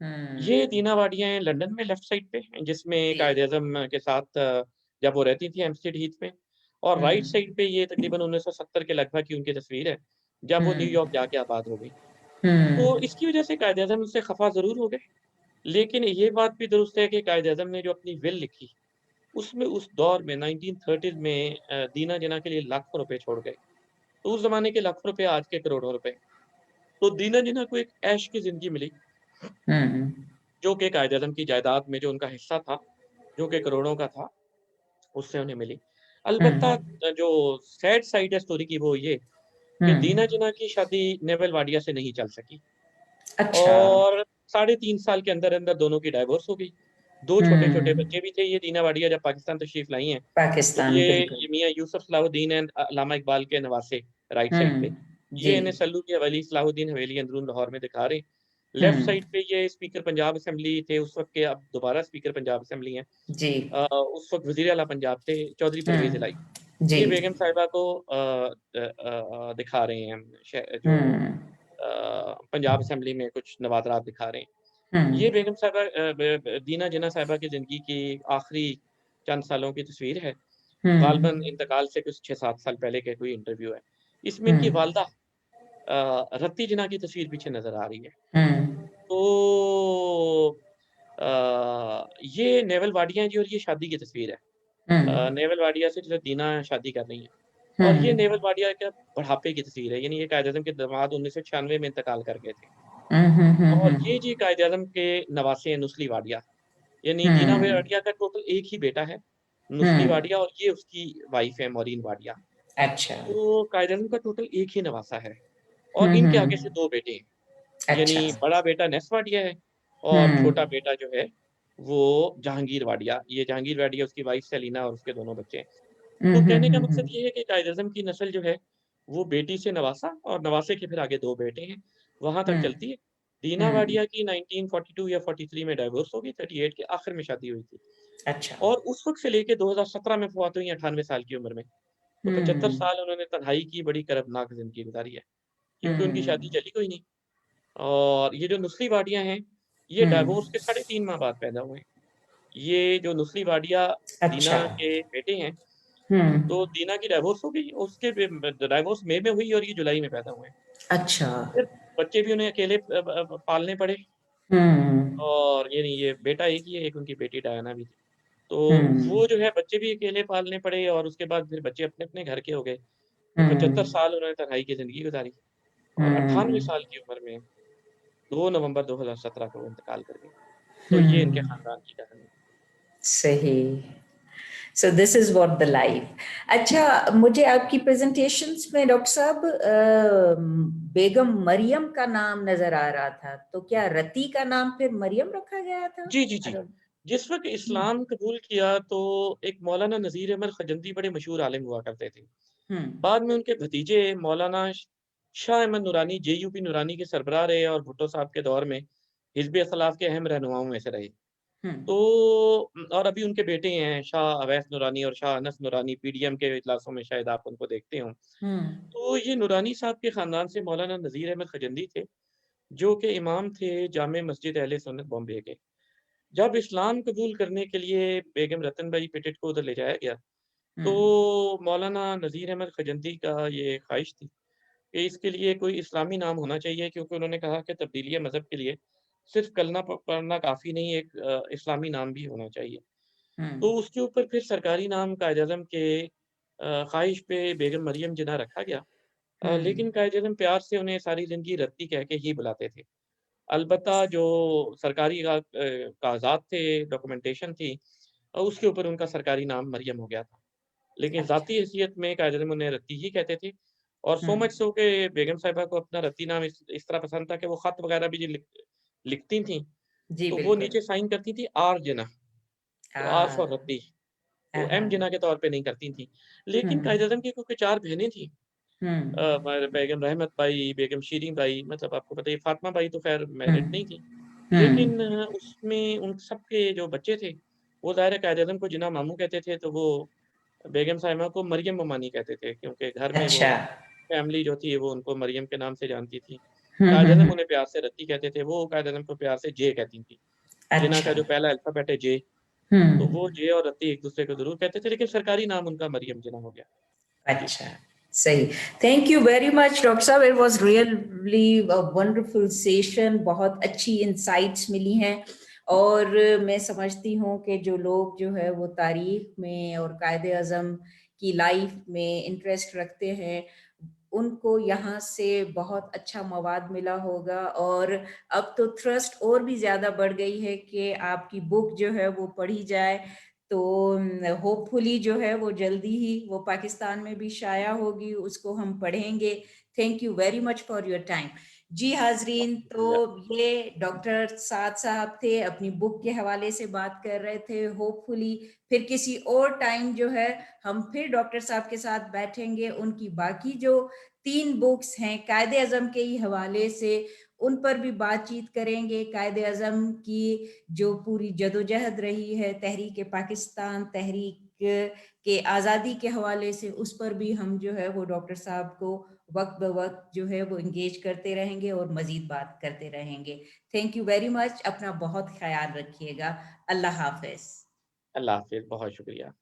ये हम्म, दीना वाडिया हैं लंदन में लेफ्ट साइड पे, जिसमें जी, कायद-ए-आज़म के साथ जब वो रहती थी हेम्पस्टेड हीथ में, और राइट हम्म, साइड पे ये तकरीबन 1970 के लगभग की उनकी तस्वीर है, जब वो हम्म, न्यूयॉर्क जाके आबाद हो गई। तो हम्म, इसकी वज़ह से कायद-ए-आज़म उनसे ख़फ़ा ज़रूर हो गए, लेकिन ये बात भी दुरुस्त है कि कायद-ए-आज़म ने जो अपनी विल लिखी, उसमें उस दौर में 1930s में दीना जिन्ना के लिए लाखों रुपए छोड़ गए। तो उस ज़माने के लाखों रुपए आज के करोड़ों रुपए। तो दीना जिन्ना को एक ऐश की ज़िंदगी मिली, हम्म, जो कि कायद-ए-आज़म की जायदाद में जो उनका हिस्सा था, जो कि करोड़ों का था, उससे उन्हें मिली। अलबत्ता हम्म, जो सैड साइड है स्टोरी की वो ये कि दीना हम्म, जिन्ना की शादी नेवल वाडिया से नहीं चल सकी अच्छा, और साढ़े 3 साल के अंदर-अंदर दोनों की डाइवोर्स हो गई। 2 छोटे-छोटे हम्म, बच्चे भी थे, ये दीना वाडिया जब पाकिस्तान तशरीफ़ लाई हैं, तो पाकिस्तान बिल्कुल, ये मियाँ यूसुफ सलाहुद्दीन एंड अल्लामा इकबाल के नवासे राइट साइड पे। जी, ये इन्हें सल्लू की हवेली सलाहुद्दीन हवेली अंदरून लाहौर में दिखा रहे हैं। लेफ्ट हम्म, साइड पे ये स्पीकर पंजाब असेंबली थे उस वक़्त के, अब दोबारा स्पीकर पंजाब असेंबली हैं। जी, उस वक़्त वज़ीर आला पंजाब थे, चौधरी परवेज़ इलाही। जी, ये बेगम साहिबा को दिखा रहे हैं जो हम्म, पंजाब असेंबली में कुछ नवाज़रात दिखा रहे हैं। ये हम्म, बेगम साहिबा ब ब दीना जिन्ना साहिबा की ज़िंदगी की आखिरी चंद सालों की तस्वीर है। ग़ालिबन हम्म, इंतकाल से कुछ 6-7 साल पहले का कोई इंटरव्यू है। इसमें इनकी हम्म, वालिदा रत्ती जिन्ना की तस्वीर पीछे नज़र आ रही है। हम्म, तो ये नेवल वाडिया जी और ये शादी की तस्वीर है। हम्म, नेवल वाडिया से जो दीना शादी कर रही हैं और ये नेवल हम्म, वाडिया का बुढ़ापे की तस्वीर है, यानी ये कायद-ए-आज़म के दामाद 1996 में इंतकाल कर गए थे। और ये जी कायद-ए-आज़म के नवासे हैं नुस्ली वाडिया, यानी दीना हम्म, वाडिया का टोटल एक ही बेटा है, नुस्ली हम्म, वाडिया, और ये उसकी वाइफ़ है मौरीन वाडिया। अच्छा, तो कायद-ए-आज़म का टोटल एक ही नवासा है और इनके आगे से हम्म, 2 बेटे हैं, यानी अच्छा, बड़ा बेटा नेस वाडिया है और छोटा हम्म, बेटा जो है वो जहांगीर वाडिया। ये जहांगीर वाडिया उसकी वाइफ़ सेलिना और उसके दोनों बच्चे हैं। तो कहने का मकसद ये है कि कायद-ए-आज़म की नस्ल जो है, वो बेटी से नवासा और नवासे के फिर आगे 2 बेटे हैं, वहाँ तक हम्म, चलती है। दीना हम्म, वाडिया की 1942 या 43 में डाइवोर्स हो गई, 38 के आखिर में शादी हुई थी अच्छा, और उस वक़्त से लेके 2017 में वफ़ात हुई 98 साल की उम्र में। तो 75 हम्म, साल उन्होंने तन्हाई की बड़ी कर्बनाक ज़िंदगी गुज़ारी है, क्योंकि उनकी शादी हम्म, चली कोई नहीं। और ये जो नुस्ली वाडिया हैं, ये डाइवोर्स के हम्म, साढ़े 3 माह बाद पैदा हुए हैं। ये जो नुस्ली वाडिया अच्छा, दीना के बेटे हैं, हम्म, तो दीना की डाइवोर्स हो गई, उसके डाइवोर्स मई में हुई और ये जुलाई में पैदा हुए हैं। अच्छा, फिर बच्चे भी उन्हें अकेले पालने पड़े हम्म, और ये नहीं, ये बेटा एक ही है, एक उनकी बेटी डायना भी थी। तो वो जो है बच्चे भी अकेले पालने पड़े और उसके बाद फिर बच्चे अपने-अपने घर के हो गए। तो 75 साल उन्होंने तन्हाई की ज़िंदगी गुज़ारी और 98 साल की उम्र में 2 नवंबर 2017 को वो इंतकाल कर गए। तो ये इनके ख़ानदान की कहानी। सही। So this is what the life. अच्छा, मुझे आपकी प्रेजेंटेशंस में डॉक्टर साहब बेगम मरियम का नाम नजर आ रहा था, तो क्या रति का नाम फिर मरियम रखा गया था? जी, जी, जी। अरे, जिस वक़्त इस्लाम कबूल किया तो एक मौलाना नज़ीर अहमद ख़जंदी बड़े मशहूर आलिम हुआ करते थे। हम्म बाद में उनके भतीजे मौलाना शाह अहमद नूरानी जेयूपी नूरानी के सरबराह रहे और भुट्टो साहब के दौर में हिज़्ब इख़्तिलाफ़ के अहम रहनुमाओं में से रहे। हम्म तो और अभी उनके बेटे हैं शाह अवैस नूरानी और शाह अनस नूरानी पीडीएम के इजलासों में शायद आप उनको देखते हों। हम्म तो ये नूरानी साहब के ख़ानदान से मौलाना नज़ीर अहमद ख़जंदी थे, जो कि इमाम थे जामे मस्जिद अहले सुन्नत बॉम्बे के। जब इस्लाम कबूल करने के लिए बेगम रतन बाई पिटेट को उधर ले जाया गया, तो हम्म मौलाना नज़ीर अहमद ख़जंदी का ये ख़्वाहिश थी कि इसके लिए कोई इस्लामी नाम होना चाहिए क्योंकि उन्होंने कहा कि तब्दीली मज़हब के लिए सिर्फ़ कलमा पढ़ना काफ़ी नहीं, एक इस्लामी नाम भी होना चाहिए। तो हम्म उसके ऊपर फिर सरकारी नाम कायद-ए-आज़म के ख़्वाहिश पे बेगम मरियम जिन्ना रखा गया। हम्म लेकिन कायद-ए-आज़म प्यार से उन्हें सारी ज़िंदगी रत्ती कह के ही बुलाते थे। अलबत्ता जो सरकारी कागज़ात थे, डॉक्यूमेंटेशन थी उसके ऊपर उनका सरकारी नाम मरियम हो गया था। लेकिन अच्छा। ज़ाती हैसियत में कायद-ए-आज़म उन्हें रत्ती ही कहते थे और सो हम्म मच सो कि बेगम साहिबा को अपना रत्ती नाम इस तरह पसंद था कि वो ख़त वग़ैरह भी जो लिखती थीं, जी तो वो बिल्कुल। नीचे साइन करती थी आर जिन्ना, तो आर आ फॉर रत्ती, तो एम हाँ। जिन्ना के तौर पे नहीं करती थीं। लेकिन हम्म कायद-ए-आज़म की क्योंकि 4 बहनें थीं हम्म बेगम रहमत बाई, बेगम शीरीं बाई मतलब आपको पता ही है फ़ातिमा बाई तो ख़ैर मैरिड नहीं हम्म थी। हम्म लेकिन उसमें उन सबके जो बच्चे थे, वो ज़ाहिर है कायद-ए-आज़म को जिन्ना मामू कहते थे, तो वो बेगम साहिबा को मरियम ममानी कहते थे क्योंकि घर में वो अच्छा। फैमिली जो थी वो उनको मरियम के नाम से जानती थी। हम्म हम्म कायद-ए-आज़म हम्म, उन्हें प्यार से रत्ती कहते थे, वो कायद-ए-आज़म को प्यार से जे कहती थीं। जिन्ना का अच्छा। जो पहला अल्फ़ाबेट है जे, तो वो हम्म जे और रत्ती एक-दूसरे को ज़रूर कहते थे, लेकिन सरकारी नाम उनका मरियम जिन्ना हो गया। जी। अच्छा, सही। Thank you very much doctor साहब, it was really a wonderful session, बहुत अच्छी इंसाइट्स मिली हैं। और मैं समझती हूँ कि जो लोग जो है वो तारीख में और कायदे आज़म की लाइफ में इंटरेस्ट रखते हैं, उनको यहाँ से बहुत अच्छा मवाद मिला होगा। और अब तो थ्रस्ट और भी ज़्यादा बढ़ गई है कि आपकी बुक जो है वो पढ़ी जाए, तो होपफुली जो है वो जल्दी ही वो पाकिस्तान में भी शाया होगी, उसको हम पढ़ेंगे। Thank you very much for your time. जी हाजरीन, बहुत तो शुक्रिया। ये डॉक्टर साद साहब थे, अपनी बुक के हवाले से बात कर रहे थे। होपफुली फिर किसी और टाइम जो है हम फिर डॉक्टर साहब के साथ बैठेंगे, उनकी बाकी जो 3 बुक्स हैं कायदे आज़म के ही हवाले से, उन पर भी बातचीत करेंगे। कायदे आज़म की जो पूरी जदोजहद रही है तहरीक पाकिस्तान, तहरीक के आज़ादी के हवाले से, उस पर भी हम जो है वो डॉक्टर साहब को वक्त ब वक्त जो है वो इंगेज करते रहेंगे और मजीद बात करते रहेंगे। थैंक यू वेरी मच, अपना बहुत ख्याल रखिएगा। अल्लाह हाफिज। अल्लाह हाफ़िज़, बहुत शुक्रिया।